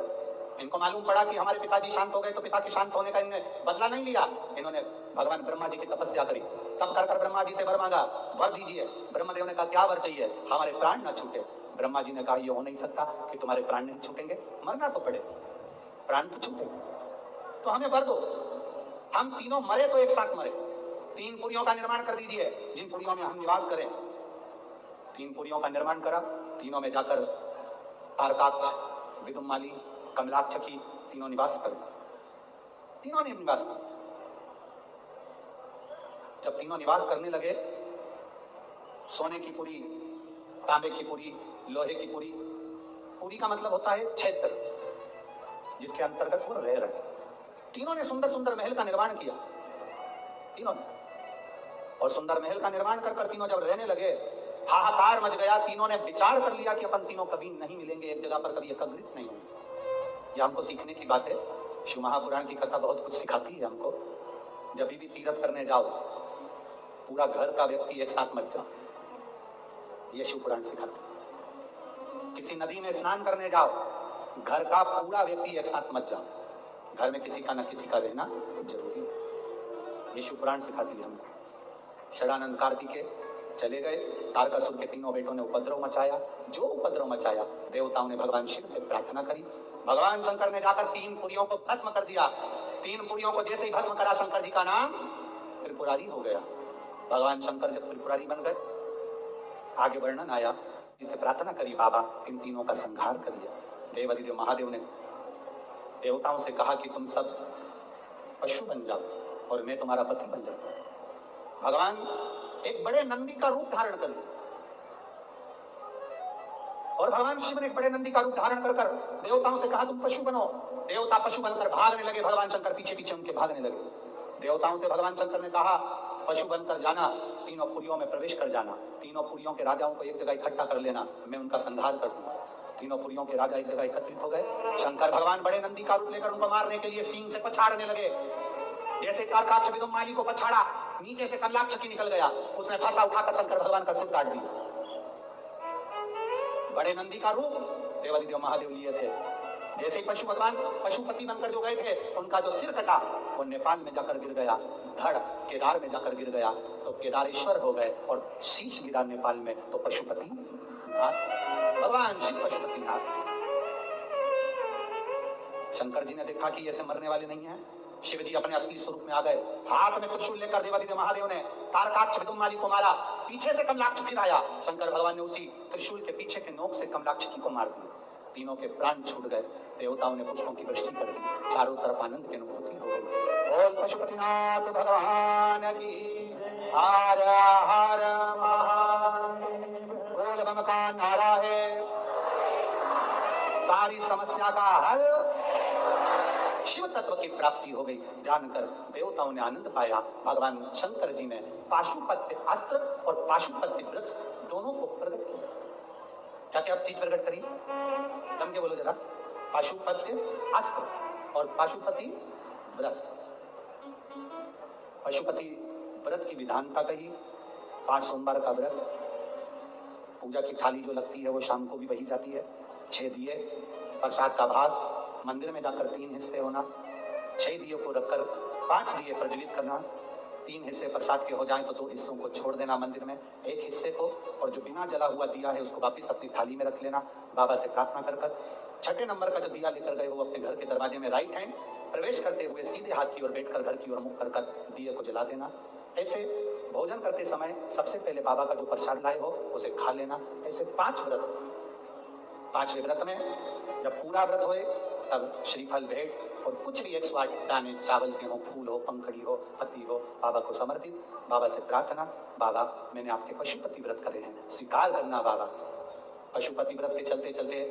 इनको मालूम पड़ा कि हमारे पिताजी शांत हो गए तो पिता के शांत होने का इन्होंने बदला नहीं लिया। इन्होंने भगवान ब्रह्मा जी की तपस्या करी, तब कर ब्रह्मा जी से वर मांगा, वर दीजिए। ब्रह्मदेव ने कहा क्या वर चाहिए? हमारे प्राण न छूटे। ब्रह्मा जी ने कहा ये हो नहीं सकता कि तुम्हारे प्राण नहीं छूटेंगे, मरना तो पड़े, प्राण तो छूटे, तो हमें वर दो। हम तीनों मरे तो एक साथ मरे। 3 पुरियों का निर्माण कर दीजिए जिन पुरियों में हम निवास करें। 3 पुरियों का निर्माण करा, तीनों में जाकर तारकाक्ष, विदुम्माली, कमलाक्ष की तीनों निवास करें। तीनों ने निवास किया। जब तीनों निवास करने लगे, सोने की पुरी, तांबे की पुरी, लोहे की पुरी। पुरी का मतलब होता है क्षेत्र जिसके अंतर्गत वो रह रहे। तीनों ने सुंदर सुंदर महल का निर्माण किया, तीनों ने। और सुंदर महल का निर्माण कर तीनों जब रहने लगे, हाहाकार मच गया। तीनों ने विचार कर लिया कि अपन तीनों कभी नहीं मिलेंगे एक जगह पर, कभी एकत्रित नहीं होंगे। ये हमको सीखने की बात है। शिव महापुराण की कथा बहुत कुछ सिखाती है हमको। जब भी तीर्थ करने जाओ पूरा घर का व्यक्ति एक साथ मत जाओ, ये शिव पुराण सिखाते हैं। किसी नदी में स्नान करने जाओ, घर का पूरा व्यक्ति एक साथ मत जाओ। घर में किसी का न किसी का रहना जरूरी है। ये शिव पुराण सिखाती है हमको। षडानंद कार्तिकेय चले गए, तारकासुर के तीनों बेटों ने उपद्रव मचाया। जो उपद्रव मचाया, देवताओं ने भगवान शिव से प्रार्थना करी। भगवान शंकर ने जाकर 3 पुरियों को भस्म कर दिया। 3 पुरियों को जैसे ही भस्म करा, शंकर जी का नाम त्रिपुरारी हो गया। भगवान शंकर जब त्रिपुरारी बन गए, आगे वर्णन आया, जिसे प्रार्थना करी, बाबा इन तीनों का संहार करिए। देवाधिदेव महादेव ने देवताओं से कहा कि तुम सब पशु बन जाओ और मैं तुम्हारा पति बन जाता हूं। भगवान एक बड़े नंदी का रूप धारण कर लिया और भगवान शिव ने एक बड़े नंदी का रूप धारण कर देवताओं से कहा तुम पशु बनो। देवता पशु बनकर भागने लगे, भगवान शंकर पीछे पीछे उनके भागने लगे। देवताओं से भगवान शंकर ने कहा पशु बनकर जाना, 3 पुरियों में प्रवेश कर जाना, 3 पुरियों के राजाओं को एक जगह इकट्ठा कर लेना, मैं उनका संहार कर दूंगा। 3 पुरियों के राजा एक जगह एकत्रित हो गए। शंकर भगवान बड़े नंदी का रूप लेकर उनको मारने के लिए सींग से पछाड़ने लगे। जैसे तारकाक्ष विदुम्माली को पछाड़ा, नीचे से कमलाक्ष की निकल गया, उसने फंसा उठाकर शंकर भगवान का सिर काट दिया। बड़े नंदी का रूप देवाधिदेव महादेव लिए थे। जैसे ही पशु भगवान पशुपति बनकर जो गए थे, उनका जो सिर कटा वो नेपाल में जाकर गिर गया, धड़ केदार में जाकर गिर गया, तो केदारेश्वर हो गए। और शीश गिरा नेपाल में, तो पशुपति नाथ, भगवान शिव पशुपति नाथ। शंकर जी ने देखा कि ऐसे मरने वाले नहीं है। शिव जी अपने असली स्वरूप में आ गए। हाथ में त्रिशूल लेकर देवाधिदेव महादेव ने तारकाक्ष विदुम्माली को मारा। पीछे से कमलाक्ष फिर आया, शंकर भगवान ने उसी त्रिशूल के पीछे के नोक से कमलाक्ष को मार दिया। तीनों के प्राण छूट गए। देवताओं ने पुष्पों की वृष्टि कर दी। चारों तरफ आनंद की अनुभूति हो गई। बोल पशुपतिनाथ भगवान की हर हर महादेव। बोल बम का नारा है, सारी समस्या का हल, शिव तत्व की प्राप्ति हो गई। जानकर देवताओं ने आनंद पाया। भगवान शंकर जी ने पाशुपत्य अस्त्र और पाशुपत्य व्रत दोनों को प्रकट किया। क्या क्या चीज प्रकट करी, जम के बोलो जरा। पाशुपत्य अस्त्र और पाशुपति व्रत। पशुपति व्रत की विधानता कही, 5 सोमवार का व्रत, पूजा की थाली जो लगती है वो शाम को भी वही जाती है, 6 दिए, प्रसाद का भाग, मंदिर में जाकर 3 हिस्से होना, 6 दियों को रखकर 5 दिए प्रज्वलित करना, 3 हिस्से प्रसाद के हो जाएं तो 2 हिस्सों को छोड़ देना मंदिर में, 1 हिस्से को, और जो बिना जला हुआ दिया है उसको वापिस अपनी थाली में रख लेना। बाबा से प्रार्थना कर 6ठे नंबर का जो दिया लेकर गए हो अपने घर के दरवाजे में राइट हैंड प्रवेश करते हुए सीधे हाथ की ओर बैठकर घर की ओर मुख कर दिए को जला देना। ऐसे भोजन करते समय सबसे पहले बाबा का जो प्रसाद लाए हो उसे खा लेना। ऐसे 5 व्रत हो। 5वें व्रत में जब पूरा व्रत होए तब श्रीफल भेंट और कुछ भी 108 दाने चावल के हो, फूल हो, पंखड़ी हो, पत्ती हो, बाबा को समर्पित। बाबा से प्रार्थना, बाबा मैंने आपके पशुपति व्रत करे हैं, स्वीकार करना बाबा। पशुपति व्रत के चलते चलते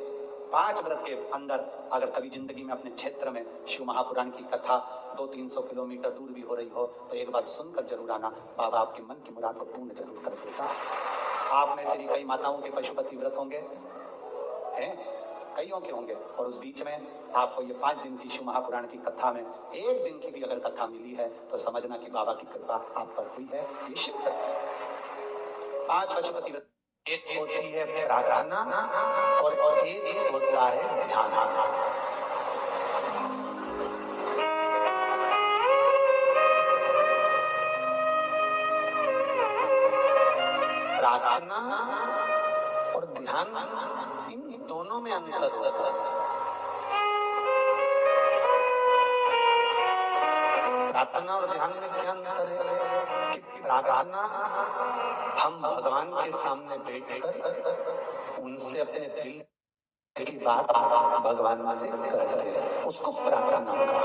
5 व्रत के अंदर अगर कभी जिंदगी में अपने क्षेत्र में शिव महापुराण की कथा 200-300 किलोमीटर दूर भी हो रही हो तो एक बार सुनकर जरूर आना। बाबा आपके मन की मुराद को पूर्ण जरूर कर देगा। आप में से भी कई माताओं के पशुपति व्रत होंगे, हैं, कईयों के होंगे, और उस बीच में आपको ये 5 दिन की शिव महापुराण की कथा में 1 दिन की भी अगर कथा मिली है तो समझना कि बाबा की कृपा आप पर हुई है। ये शिव तत्व। 5 पशुपति व्रत, एक होती है प्रार्थना और एक होता है ध्यान। प्रार्थना और ध्यान, इन दोनों में अंतर होता है। प्रार्थना और ध्यान में क्या अंतर है कि प्रार्थना हम भगवान के सामने बैठकर उनसे अपने दिल की बात भगवान से कहते हैं, उसको प्रार्थना कहा।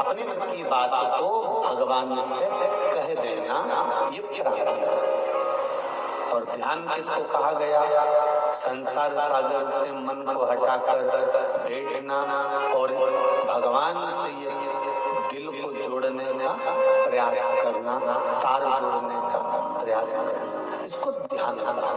अपने मन की बात को भगवान से कह देना, ये प्रार्थना। और ध्यान किसको कहा गया? संसार सागर से मन को हटाकर बैठना और भगवान से ये दिल को जोड़ने का प्रयास करना, तार जोड़ने का प्रयास करना, इसको ध्यान करना।